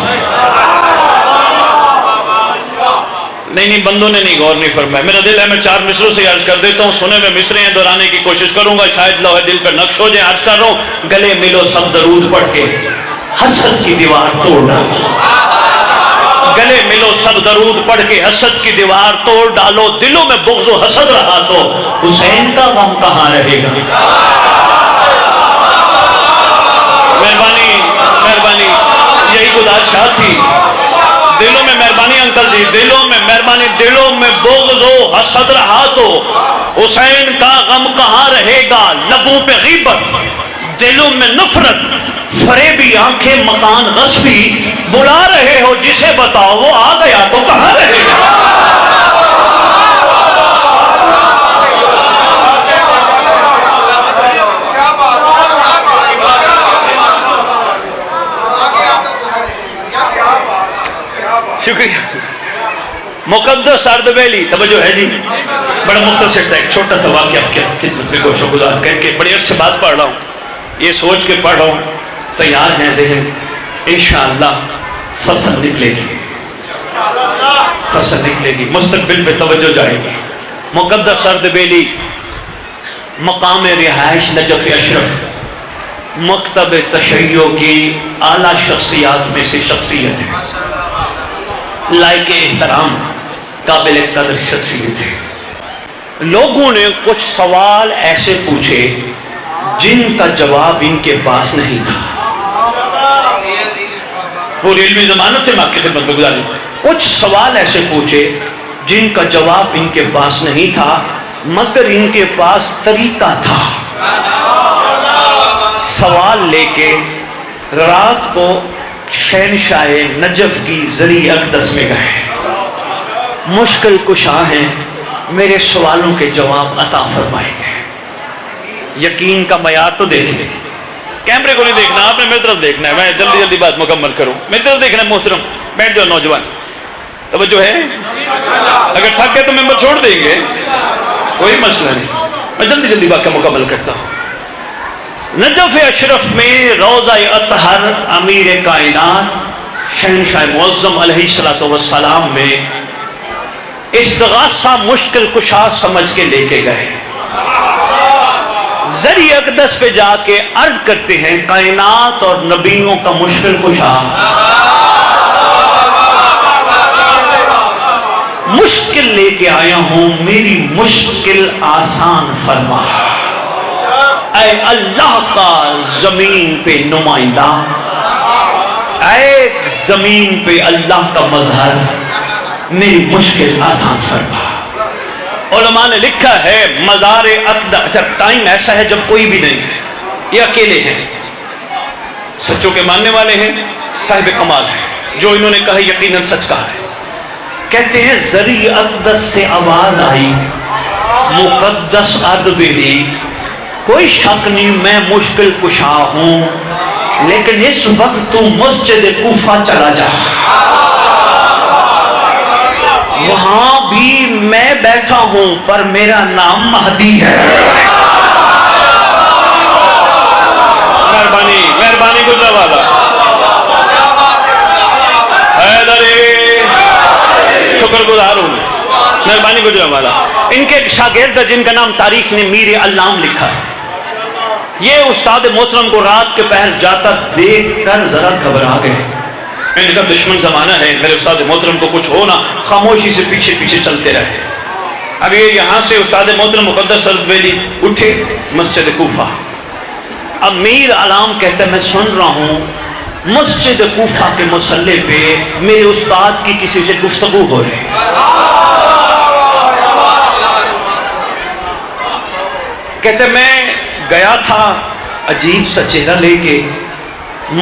نہیں بندوں نے نہیں غور نہیں فرمایا، میرا دل ہے میں 4 مصروں سے عرض کر دیتا ہوں، سنے میں مصرے ہیں دہرانے کی کوشش کروں گا، شاید لوح دل پر نقش ہو جائے۔ عرض کر رہا ہوں گلے ملو سب درود پڑھ کے حسد کی دیوار توڑ ڈالو، گلے ملو سب درود پڑھ کے حسد کی دیوار توڑ ڈالو، دلوں میں بغض و حسد رہا تو حسین کا غم کہاں رہے گا؟ مہربانی مہربانی، یہی گزارش تھی، دلوں میں مہربانی انکل جی، دلوں میں مہربانی، دلوں میں بغض و حسد رہا تو حسین کا غم کہاں رہے گا، لبوں پہ غیبت، دلوں میں نفرت، فریبی آنکھیں مکان غصبی، بلا رہے ہو جسے بتاؤ وہ آ گیا تو کہاں رہے گا۔ شکریہ۔ مقدس اردبیلی، توجہ ہے جی، بڑا مختصر سا ایک چھوٹا سا واقعہ آپ کے خدمت میں گوش و گزار کر کے بڑی عرصے بات پڑھ رہا ہوں، یہ سوچ کے پڑھ رہا ہوں تیار ہیں ذہن، انشاءاللہ فصل نکلے گی، فصل نکلے گی، مستقبل پہ توجہ جائے گی۔ مقدس اردبیلی مقام رہائش نجف اشرف، مکتب تشیع کی اعلیٰ شخصیات میں سے شخصیت ہے، لائق احترام، قابل قدر شخصیت ہے۔ لوگوں نے کچھ سوال ایسے پوچھے جن کا جواب ان کے پاس نہیں تھا، پوری علمی ضمانت سے میں آپ کی خدمت میں گزاری، کچھ سوال ایسے پوچھے جن کا جواب ان کے پاس نہیں تھا، مگر ان کے پاس طریقہ تھا۔ سوال لے کے رات کو شہنشاہ نجف کی زرعی اقدس میں گئے، مشکل کشا ہیں، میرے سوالوں کے جواب عطا فرمائے گئے۔ یقین کا معیار تو دیکھیں، کیمرے کو نہیں دیکھنا، آپ نے میری طرف دیکھنا ہے، میں جلدی جلدی بات مکمل کروں، میری طرف دیکھنا ہے محترم، بیٹھ جاؤ نوجوان، توجہ ہے، اگر تھک گئے تو ممبر چھوڑ دیں گے، کوئی مسئلہ نہیں، میں جلدی جلدی بات کا مکمل کرتا ہوں۔ نجف اشرف میں روضہ اطہر امیر کائنات شہنشاہ معظم علیہ السلام میں استغاثہ مشکل کشا سمجھ کے لے کے گئے، زرعی اقدس پہ جا کے عرض کرتے ہیں کائنات اور نبیوں کا مشکل کشا، مشکل لے کے آیا ہوں، میری مشکل آسان فرما، اے اللہ کا زمین پہ نمائندہ، اے زمین پہ اللہ کا مظہر، میری مشکل آسان فرما۔ علماء نے لکھا ہے مزار اقدس، اچھا ٹائم ایسا ہے جب کوئی بھی نہیں ہے، یہ اکیلے ہیں، سچوں کے ماننے والے ہیں، صاحب کمال ہیں، جو انہوں نے کہا یقیناً سچ کہا ہے۔ کہتے ہیں زرعی اقدس سے آواز آئی، مقدس اردبیلی، کوئی شک نہیں میں مشکل کشا ہوں، لیکن اس وقت تو مسجد کوفہ چلا جا، وہاں بھی میں بیٹھا ہوں پر میرا نام مہدی ہے۔ مہربانی مہربانی گجرانوالہ، حیدری، شکر گزار ہوں، مہربانی گجرانوالہ۔ ان کے ایک شاگرد جن کا نام تاریخ نے میر علام لکھا ہے، یہ استاد محترم کو رات کے پہر جاتا دیکھ کر ذرا گھبرا گئے، میں نے کہا دشمن زمانہ ہے، میرے استاد محترم کو کچھ ہو نہ، خاموشی سے پیچھے پیچھے چلتے رہے۔ اب یہ یہاں سے استاد محترم مقدس اردبیلی اٹھے مسجد کوفہ، اب میر علام کہتا ہے میں سن رہا ہوں مسجد کوفہ کے مصلی پہ میرے استاد کی کسی سے گفتگو ہو رہی ہے۔ کہتے میں گیا تھا عجیب سا چہرہ لے کے،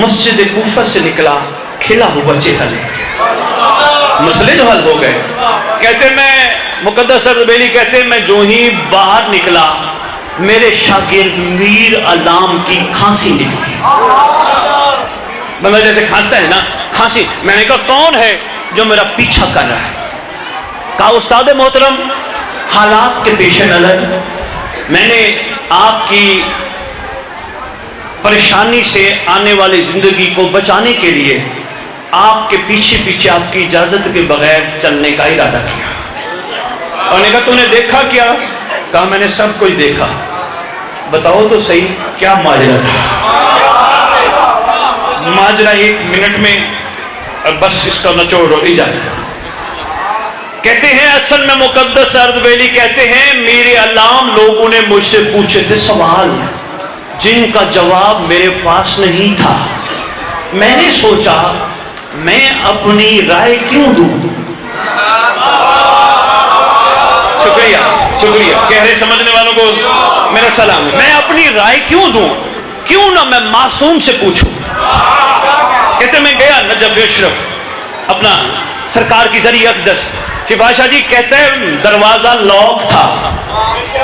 مسجد کوفہ سے نکلا کھلا ہوا چہرہ لے کے، مسئلے جو حل ہو گئے۔ کہتے میں مقدس اردبیلی کہتے میں جو ہی باہر نکلا میرے شاگرد میر علام کی کھانسی نکلی، بندہ جیسے کھانستا ہے نا، کھانسی۔ میں نے کہا کون ہے جو میرا پیچھا کر رہا ہے؟ کہا استاد محترم حالات کے پیش نظر میں نے آپ کی پریشانی سے آنے والی زندگی کو بچانے کے لیے آپ کے پیچھے پیچھے آپ کی اجازت کے بغیر چلنے کا ارادہ کیا۔ اور نے کہا تو نے دیکھا کیا؟ کہا میں نے سب کچھ دیکھا، بتاؤ تو صحیح کیا ماجرا تھا؟ ماجرا 1 منٹ میں اور بس اس کا نچوڑ اور اجازت۔ کہتے ہیں اصل میں مقدس اردبیلی کہتے ہیں میرے علام لوگوں نے مجھ سے پوچھے تھے سوال، جن کا جواب میرے پاس نہیں تھا. میں نے سوچا میں اپنی رائے کیوں دوں. شکریہ شکریہ، گہرے سمجھنے والوں کو میرا سلام ہے. میں اپنی رائے کیوں دوں؟ کیوں نہ میں معصوم سے پوچھوں. کہتے میں گیا نجف اشرف اپنا سرکار کی ذریعہ اقدس. شفا جی کہتے ہیں دروازہ لاک تھا،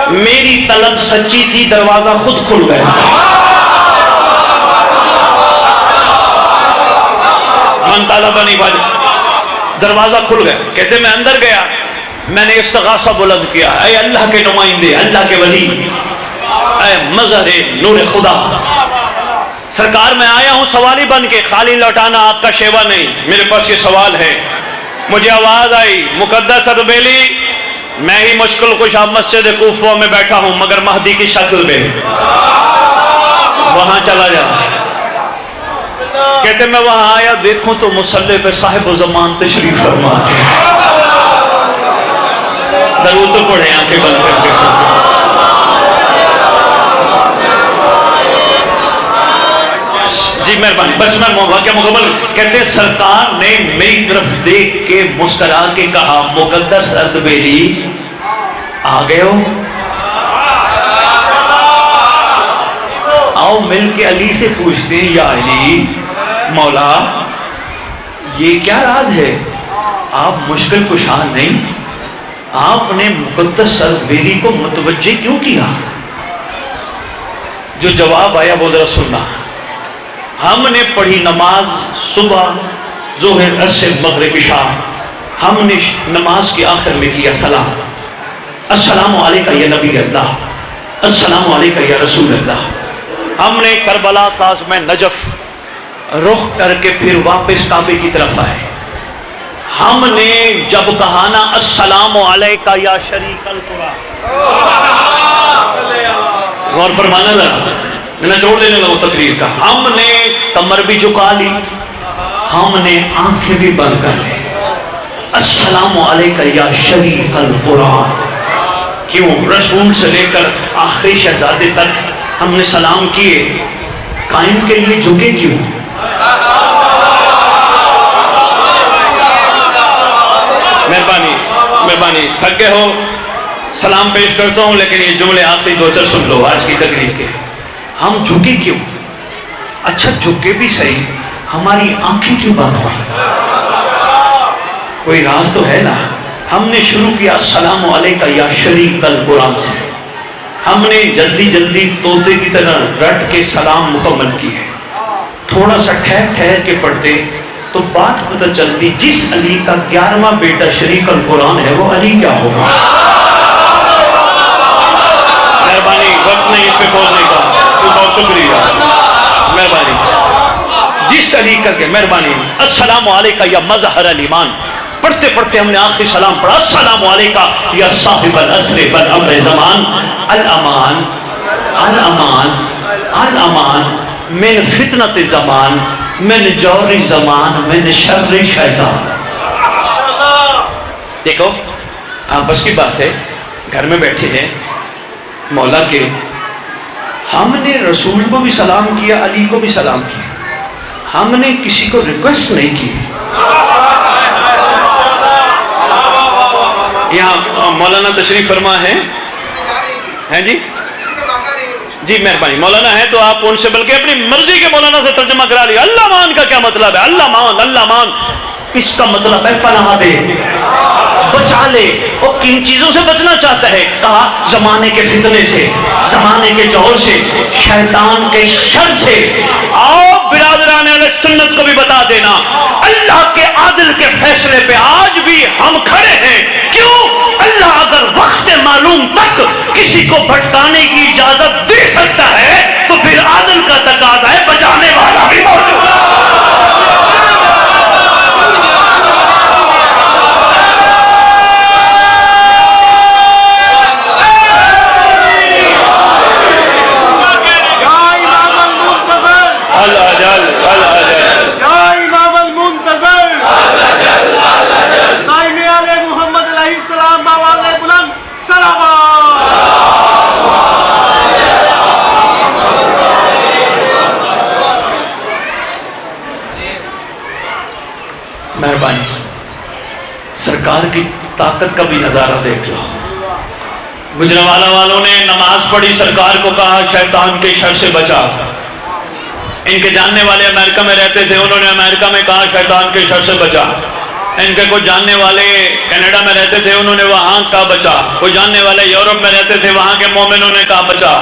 میری طلب سچی تھی، دروازہ خود کھل گیا. من طالبہ نہیں بھائی، دروازہ کھل گیا. کہتے میں اندر گیا، میں نے استغاثہ بلند کیا، اے اللہ کے نمائندے، اللہ کے ولی، اے مظہر نور خدا، سرکار میں آیا ہوں سوالی بن کے، خالی لوٹانا آپ کا شیوا نہیں. میرے پاس یہ سوال ہے. مجھے آواز آئی مقدس اربیلی، میں ہی مشکل کشا مسجد کوفہ میں بیٹھا ہوں مگر مہدی کی شکل میں، وہاں چلا جا. کہتے میں وہاں آیا، دیکھوں تو مصلی پہ صاحب و زمان تشریف فرما تھے. درود تو پڑھیں آنکھیں بند کر کے سنتے. جی مہربانی، بس میں واقعہ مکمل. کہتے ہیں سرکار نے میری طرف دیکھ کے مسکرا کے کہا مقدس اردبیلی آ گئے ہو، آؤ مل کے علی سے پوچھتے ہیں. یا علی مولا یہ کیا راز ہے، آپ مشکل کشا نہیں، آپ نے مقدس اردبیلی کو متوجہ کیوں کیا؟ جو جواب آیا وہ ذرا سننا. ہم نے پڑھی نماز صبح ظہر عصر مغرب عشاء، ہم نے نماز کے آخر میں کیا سلام، السلام علیکہ یا نبی اللہ، السلام علیکہ یا رسول اللہ. ہم نے کربلا قاسم نجف رخ کر کے پھر واپس کعبے کی طرف آئے. ہم نے جب کہا نا السلام علیکہ یا شریک القرآن، غور فرمانا ذرا، میں چھوڑ دینے لگوں تقریر کا. ہم نے کمر بھی جھکا لی، ہم نے آنکھیں بھی بند کر لی. السلام علیکہ یا شریک القرآن. کیوں؟ رسول سے لے کر آخری شہزادے تک ہم نے سلام کیے، قائم کے لیے جھکے کیوں؟ مہربانی مہربانی، تھک گئے ہو سلام پیش کرتا ہوں لیکن یہ جملے آخری دو چار سن لو آج کی تقریر کے. ہم جھکے کیوں؟ اچھا جھکے بھی صحیح، ہماری آنکھیں کیوں بند ہوئی؟ کوئی راز تو ہے نا. ہم نے شروع کیا السلام علیکہ یا شریک القرآن سے. ہم نے جلدی جلدی طوطے کی طرح رٹ کے سلام مکمل کیے. تھوڑا سا ٹھہر ٹھہر کے پڑھتے تو بات پتہ چلتی جس علی کا 11واں بیٹا شریک القرآن ہے وہ علی کیا ہوگا. مہربانی، وقت نہیں اس پہ بولنے کا، تو بہت شکریہ، مہربانی. جس علی کر کے مہربانی. السلام علیکہ یا مظہر الایمان. پڑھتے پڑھتے ہم نے آخری سلام پڑھا السلام علیکہ یا صاحب العصر والامر زمان، الامان الامان الامان من فتنۃ زمان، من جور زمان، من شر شیطان. دیکھو آپس کی بات ہے، گھر میں بیٹھے ہیں مولا کے، ہم نے رسول کو بھی سلام کیا، علی کو بھی سلام کیا، ہم نے کسی کو ریکویسٹ نہیں کی. یہاں مولانا تشریف فرما ہے جی جی مہربانی. مولانا ہے تو آپ ان سے بلکہ اپنی مرضی کے مولانا سے ترجمہ کرا لیا. اللہ مان کا کیا مطلب ہے؟ اللہ مان، اللہ مان اس کا مطلب ہے پناہ دے، بچا لے. وہ کن چیزوں سے بچنا چاہتا ہے؟ کہا زمانے کے فتنے سے، زمانے کے جور سے، شیطان کے شر سے. آؤ برادران اہل سنت کو بھی بتا دینا اللہ کے عادل کے فیصلے پہ آج بھی ہم کھڑے ہیں. کیوں؟ اللہ اگر وقت معلوم تک کسی کو بھٹکانے کی اجازت دے سکتا ہے تو پھر عادل کا تقاضا ہے بچانے والا بھی موجود. سرکار کی طاقت کا بھی نظارہ دیکھ لو. گجرانوالہ والوں نے نماز پڑھی, سرکار کو کہا شیطان کے شر سے بچا. ان کے جاننے والے امریکہ میں رہتے تھے, انہوں نے امریکہ میں کہا شیطان کے شر سے بچا. ان کے کچھ جاننے والے کینیڈا میں رہتے تھے, انہوں نے وہاں کہا بچا. کوئی جاننے والے یورپ میں رہتے تھے, وہاں کے مومنوں نے کہا بچا.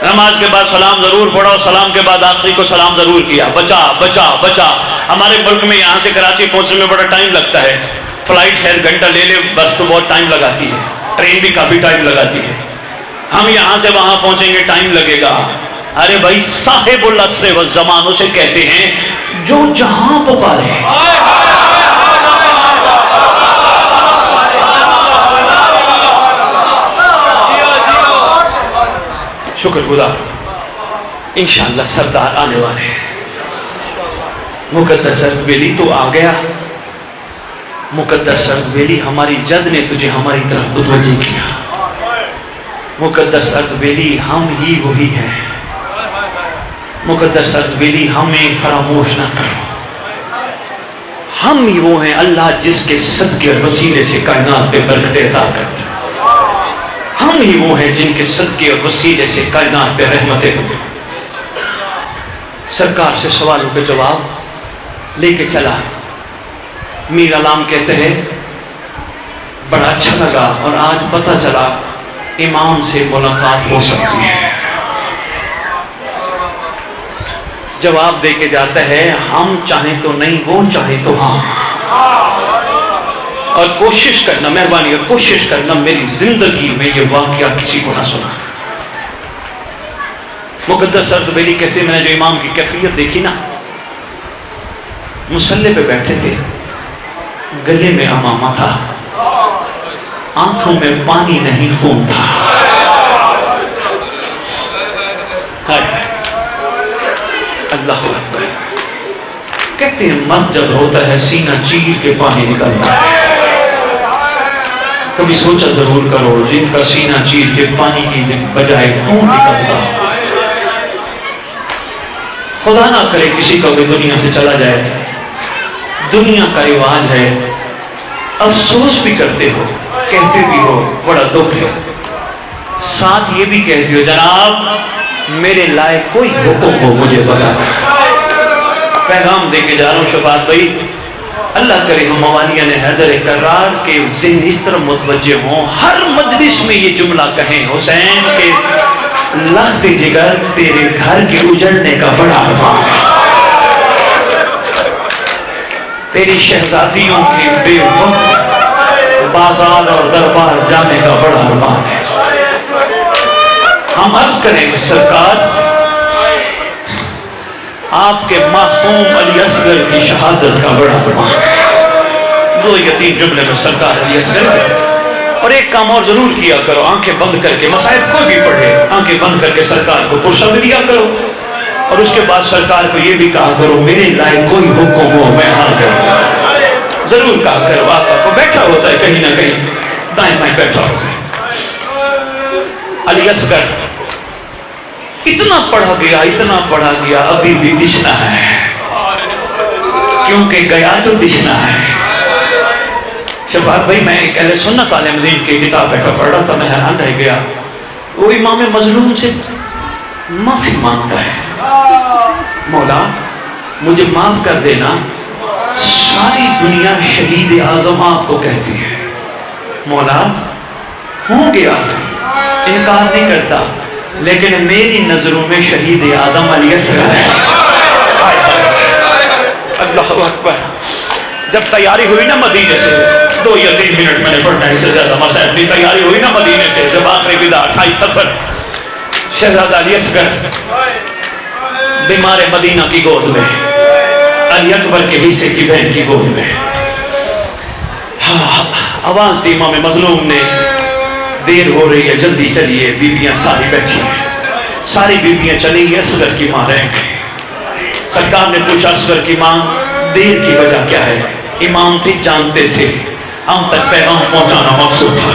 نماز کے بعد سلام ضرور پڑھو, سلام کے بعد آخری کو سلام ضرور کیا, بچا بچا بچا. ہمارے ملک میں یہاں سے کراچی پہنچنے میں بڑا ٹائم لگتا ہے. فلائٹ شاید گھنٹہ لے لے, بس تو بہت ٹائم لگاتی ہے, ٹرین بھی کافی ٹائم لگاتی ہے. ہم یہاں سے وہاں پہنچیں گے ٹائم لگے گا. ارے بھائی صاحب العصر والزمان اسے کہتے ہیں جو جہاں پکارے. شکر گزار, انشاءاللہ سردار آنے والے ہیں. مقدس ارغویلی تو آ گیا. مقدس ارغویلی ہماری جد نے تجھے ہماری طرف متوجہ کیا. مقدس ارغویلی ہم ہی وہی ہیں. مقدس ارغویلی ہمیں فراموش نہ کرو. ہم ہی وہ ہیں اللہ جس کے صدقے اور وسیلے سے کائنات پہ برکتیں عطا کرتا ہے. ہم ہی وہ ہیں جن کے صدقے اور وسیلے سے کائنات پہ رحمتیں ہوتی. سرکار سے سوالوں کے جواب لے کے چلا. میر علام کہتے ہیں بڑا اچھا لگا اور آج پتہ چلا امام سے ملاقات ہو سکتی ہے. جواب دے کے جاتا ہے ہم چاہیں تو نہیں, وہ چاہیں تو ہاں. اور کوشش کرنا, مہربانی اور کوشش کرنا میری زندگی میں یہ واقعہ کسی کو نہ سنا. مقدس ارغویلی کیسے, میں نے جو امام کی کیفیت دیکھی نا, مصلی پہ بیٹھے تھے, گلے میں عمامہ تھا, آنکھوں میں پانی نہیں خون تھا. اللہ اکبر. کہتے ہیں مرد جب ہوتا ہے سینہ چیر کے پانی نکلتا ہے. کبھی سوچا ضرور کرو جن کا سینہ چیر کے پانی کی بجائے خون نکلتا, خدا نہ کرے کسی کا بھی دنیا سے چلا جائے. دنیا کا رواج ہے, افسوس بھی کرتے ہو, کہتے بھی ہو بڑا دکھ ہے, ساتھ یہ بھی کہتے ہو جناب میرے لائق کوئی حکم ہو مجھے بتانا. پیغام دے کے جا رہا ہوں شفاعت بھائی, اللہ کرے ہم موالیان حیدر کرار کے ذہن اس طرح متوجہ ہوں, ہر مجلس میں یہ جملہ کہیں حسین کے لخت جگر تیرے گھر کے اجڑنے کا بڑا ارمان ہے, تیری شہزادیوں کے بے وقت بازار اور دربار جانے کا بڑا ارمان ہے. ہم عرض کریں سرکار آپ کے معصوم علی اصغر کی شہادت کا بڑا ارمان ہے. 2 یا 3 جملے میں سرکار علی اصغر. اور ایک کام اور ضرور کیا کرو, آنکھیں بند کر کے, مصائب کوئی بھی پڑھے آنکھیں بند کر کے سرکار کو پرسد دیا کرو. اور اس کے بعد سرکار کو یہ بھی کہا کرو میرے لائق کوئی حکم ہو میں حاضر ہوں. ضرور کہا کرو. آقا کو بیٹھا ہوتا ہے کہیں نہ کہیں, دائیں بائیں بیٹھا ہوتا ہے. علی اصغر اتنا پڑھا گیا ابھی بھی دشنا ہے, کیونکہ گیا جو دشنا ہے. شفاعت بھائی میں ایک اہل سنت عالم دین کی کتاب بیٹھا پڑھ رہا تھا, میں حیران رہ گیا. وہ امام مظلوم سے معافی مانگتا ہے, مولا مجھے معاف کر دینا, ساری دنیا شہید اعظم آپ کو کہتی ہے. مولا ہوں گیا, انکار نہیں کرتا, لیکن میری نظروں میں شہید اعظم علی اصغر ہے. اللہ اکبر. جب تیاری ہوئی نا مدینے سے, 2 یا 3 منٹ میں نے پڑھنا ہے, اس سے زیادہ مسائل نہیں. تیاری ہوئی نا مدینے سے, جب آخری ودا 28 سفر, شہزادہ علی اصغر بیمار مدینہ کی گود میں, علی اکبر کے حصے کی بہن کی گود میں. آواز دی امام مظلوم نے, دیر ہو رہی ہے جلدی چلیے. بیبیاں ساری بیٹھی ہیں, ساری بیبیاں چلی گئی, اصغر کی ماں رہ گئی. سرکار نے پوچھا اصغر کی ماں دیر کی وجہ کیا ہے؟ امام تھے, جانتے تھے ہم تک پیغام پہنچانا مقصود تھا.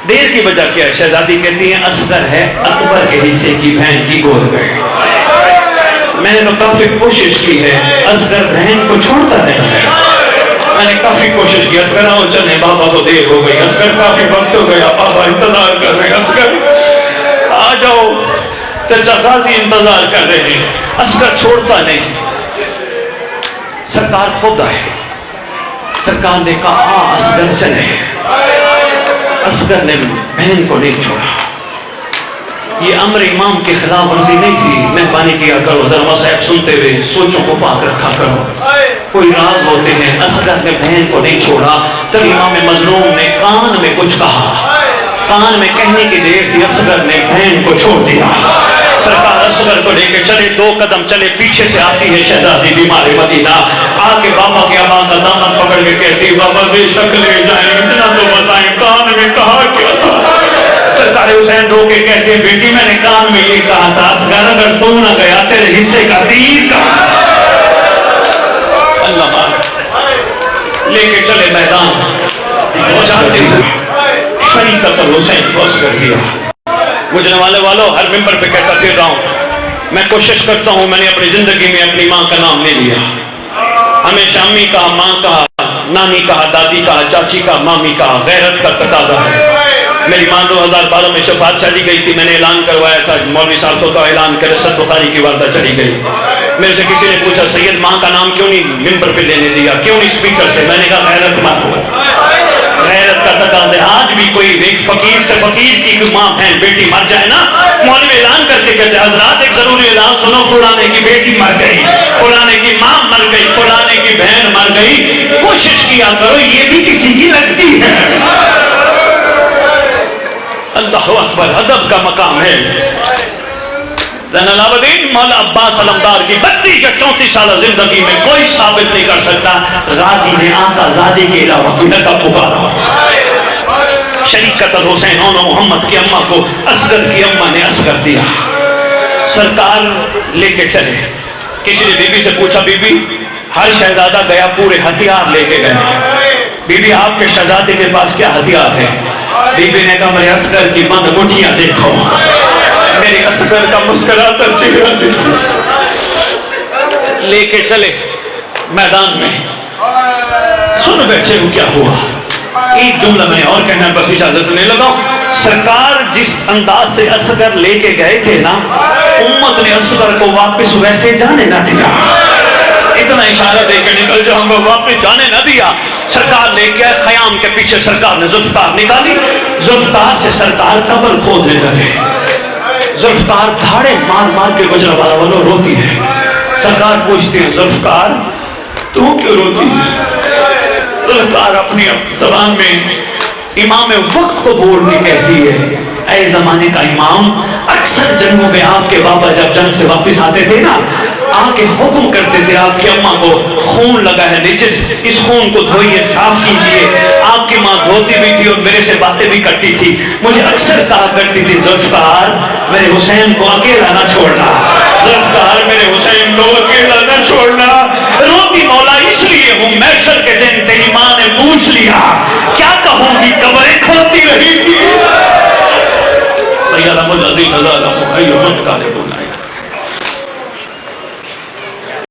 دیر کی وجہ کیا ہے؟ شہزادی کہتی ہیں اصغر ہے اکبر کے حصے کی بہن کی گود میں. میں نے کافی کوشش کی ہے, اصغر بہن کو چھوڑتا نہیں ہے. میں نے کافی کوشش کی، اصغر آؤ چلے، بابا کو دیر ہو گئی، اصغر کافی وقت ہو گیا، بابا انتظار کر رہے ہیں، اصغر آ جاؤ، چچا غازی انتظار کر رہے ہیں، اصغر چھوڑتا نہیں۔ سرکار خود آئے، سرکار نے کہا اصغر چلے، اصغر نے بہن کو نہیں چھوڑا۔ یہ امر امام کی خلاف ورزی نہیں تھی، مہربانی کیا کرو، ذرا صاحب سنتے ہوئے سوچوں کو پاک رکھا کرو، کوئی راز ہوتے ہیں۔ اصغر نے بہن کو نہیں چھوڑا، تب امام مظلوم نے کان میں کچھ کہا، کان میں کہنے کی دیر تھی، اصغر نے بہن کو چھوڑ دیا۔ سرکار اصغر کو لے کے چلے، 2 قدم چلے، پیچھے سے آتی ہے شہزادی بیمار مدینہ، آ کے بابا کی آواز کا دامن پکڑ کے کہتی، بابا بے شک لے جائیں، اتنا تو بتائیں کان میں کہا کیا تھا؟ سرکار حسین رو کے کہتے ہیں، بیٹی میں نے کان میں یہ کہا تھا، اصغر اگر تو نہ گیا تیرے حصے کا تیر کہاں؟ اللہ بار لے کے چلے میدان، جاتے ہوئے شریکت حسین کو اصغر دیا۔ گجرے والوں ہر ممبر پہ کہتا پھر رہا ہوں، میں کوشش کرتا ہوں، میں نے اپنی زندگی میں اپنی ماں کا نام نہیں لیا، ہمیشہ امی کہا، ماں کہا، نانی کہا، دادی کہا، چاچی کہا، مامی کہا، غیرت کا تقاضا ہے۔ میری ماں 2012 میں شفاعت چلی گئی تھی، میں نے اعلان کروایا تھا، مولوی صاحب کو کہا اعلان کرے، سید بخاری کی والدہ چلی گئی۔ میرے سے کسی نے پوچھا سید ماں کا نام کیوں نہیں ممبر پہ لینے دیا، کیوں نہیں اسپیکر سے؟ میں نے کہا غیرت مت ہو، غیرت کا تقاضا ہے۔ آج بھی کوئی ایک فقیر سے فقیر کی ماں بہن بیٹی مر جائے نا، مولوی اعلان کرتے کہتے حضرات ایک ضروری اعلان سنو، فلانے کی بیٹی مر گئی، فلانے کی ماں مر گئی، فلانے کی بہن مر گئی، کوشش کیا کرو یہ بھی کسی کی لگتی ہے۔ اللہ اکبر، ادب کا مقام ہے۔ زین العابدین مولا عباس علمدار کی 32 یا 34 سالہ زندگی میں کوئی ثابت نہیں کر سکتا غازی نے آقا زادے کے علاوہ کوئی لقب پکارا۔ شریکت الحسین اور محمد کی اماں کو اصغر کی اماں نے اصغر دیا۔ سرکار لے کے چلے، کسی نے بی بی سے پوچھا، بی بی ہر شہزادہ گیا پورے ہتھیار لے کے گئے، بی بی آپ کے شہزادے کے پاس کیا ہتھیار ہے؟ بی بی نے کہا میرے اصغر کی بند مٹھیاں دیکھو، میرے اصغر کا مسکراتا چہرہ دیکھو۔ لے کے چلے میدان میں، سن بیٹھے ہو کیا ہوا۔ ایک جملہ میں اور کہنا بس اجازت نہیں لگا، سرکار جس انداز سے اصغر لے کے گئے تھے نا، امت نے اصغر کو واپس ویسے جانے نہ دیا، اتنا اشارہ دے کے نکل جو ہم کو واپس جانے نہ دیا۔ سرکار لے کے خیام کے پیچھے سرکار نے ذوالفقار نکالی، ذوالفقار سے سرکار قبر کھودنے لگے، ذوالفقار دھاڑے مار مار کے گجرانوالہ والوں روتی ہے۔ سرکار پوچھتے ہیں ذوالفقار تو کیوں روتی ہے؟ ذوالفقار اپنی زبان میں امام وقت کو بول کے کہتی ہے، اے زمانے کا امام، اکثر جنگوں میں آپ کے بابا جب جنگ سے واپس آتے تھے نا، آ کے حکم کرتے تھے آپ کی اماں کو خون لگا ہے نیچے، اس خون کو دھوئیے، صاف کیجئے۔ آپ کی ماں دھوتی بھی تھی اور میرے سے باتیں بھی کرتی تھی، مجھے اکثر کہا کرتی تھی ذوالفقار میرے حسین کو اکیلا نہ چھوڑنا، ذوالفقار میرے حسین کو اکیلا نہ چھوڑنا۔ روتی مولا اس لیے ہوں محشر کے دن تیری ماں نے پوچھ لیا کیا کہوں گی، قبریں کھولتی رہی تھی۔ سیدنا الذین ظلموا ایھا من کان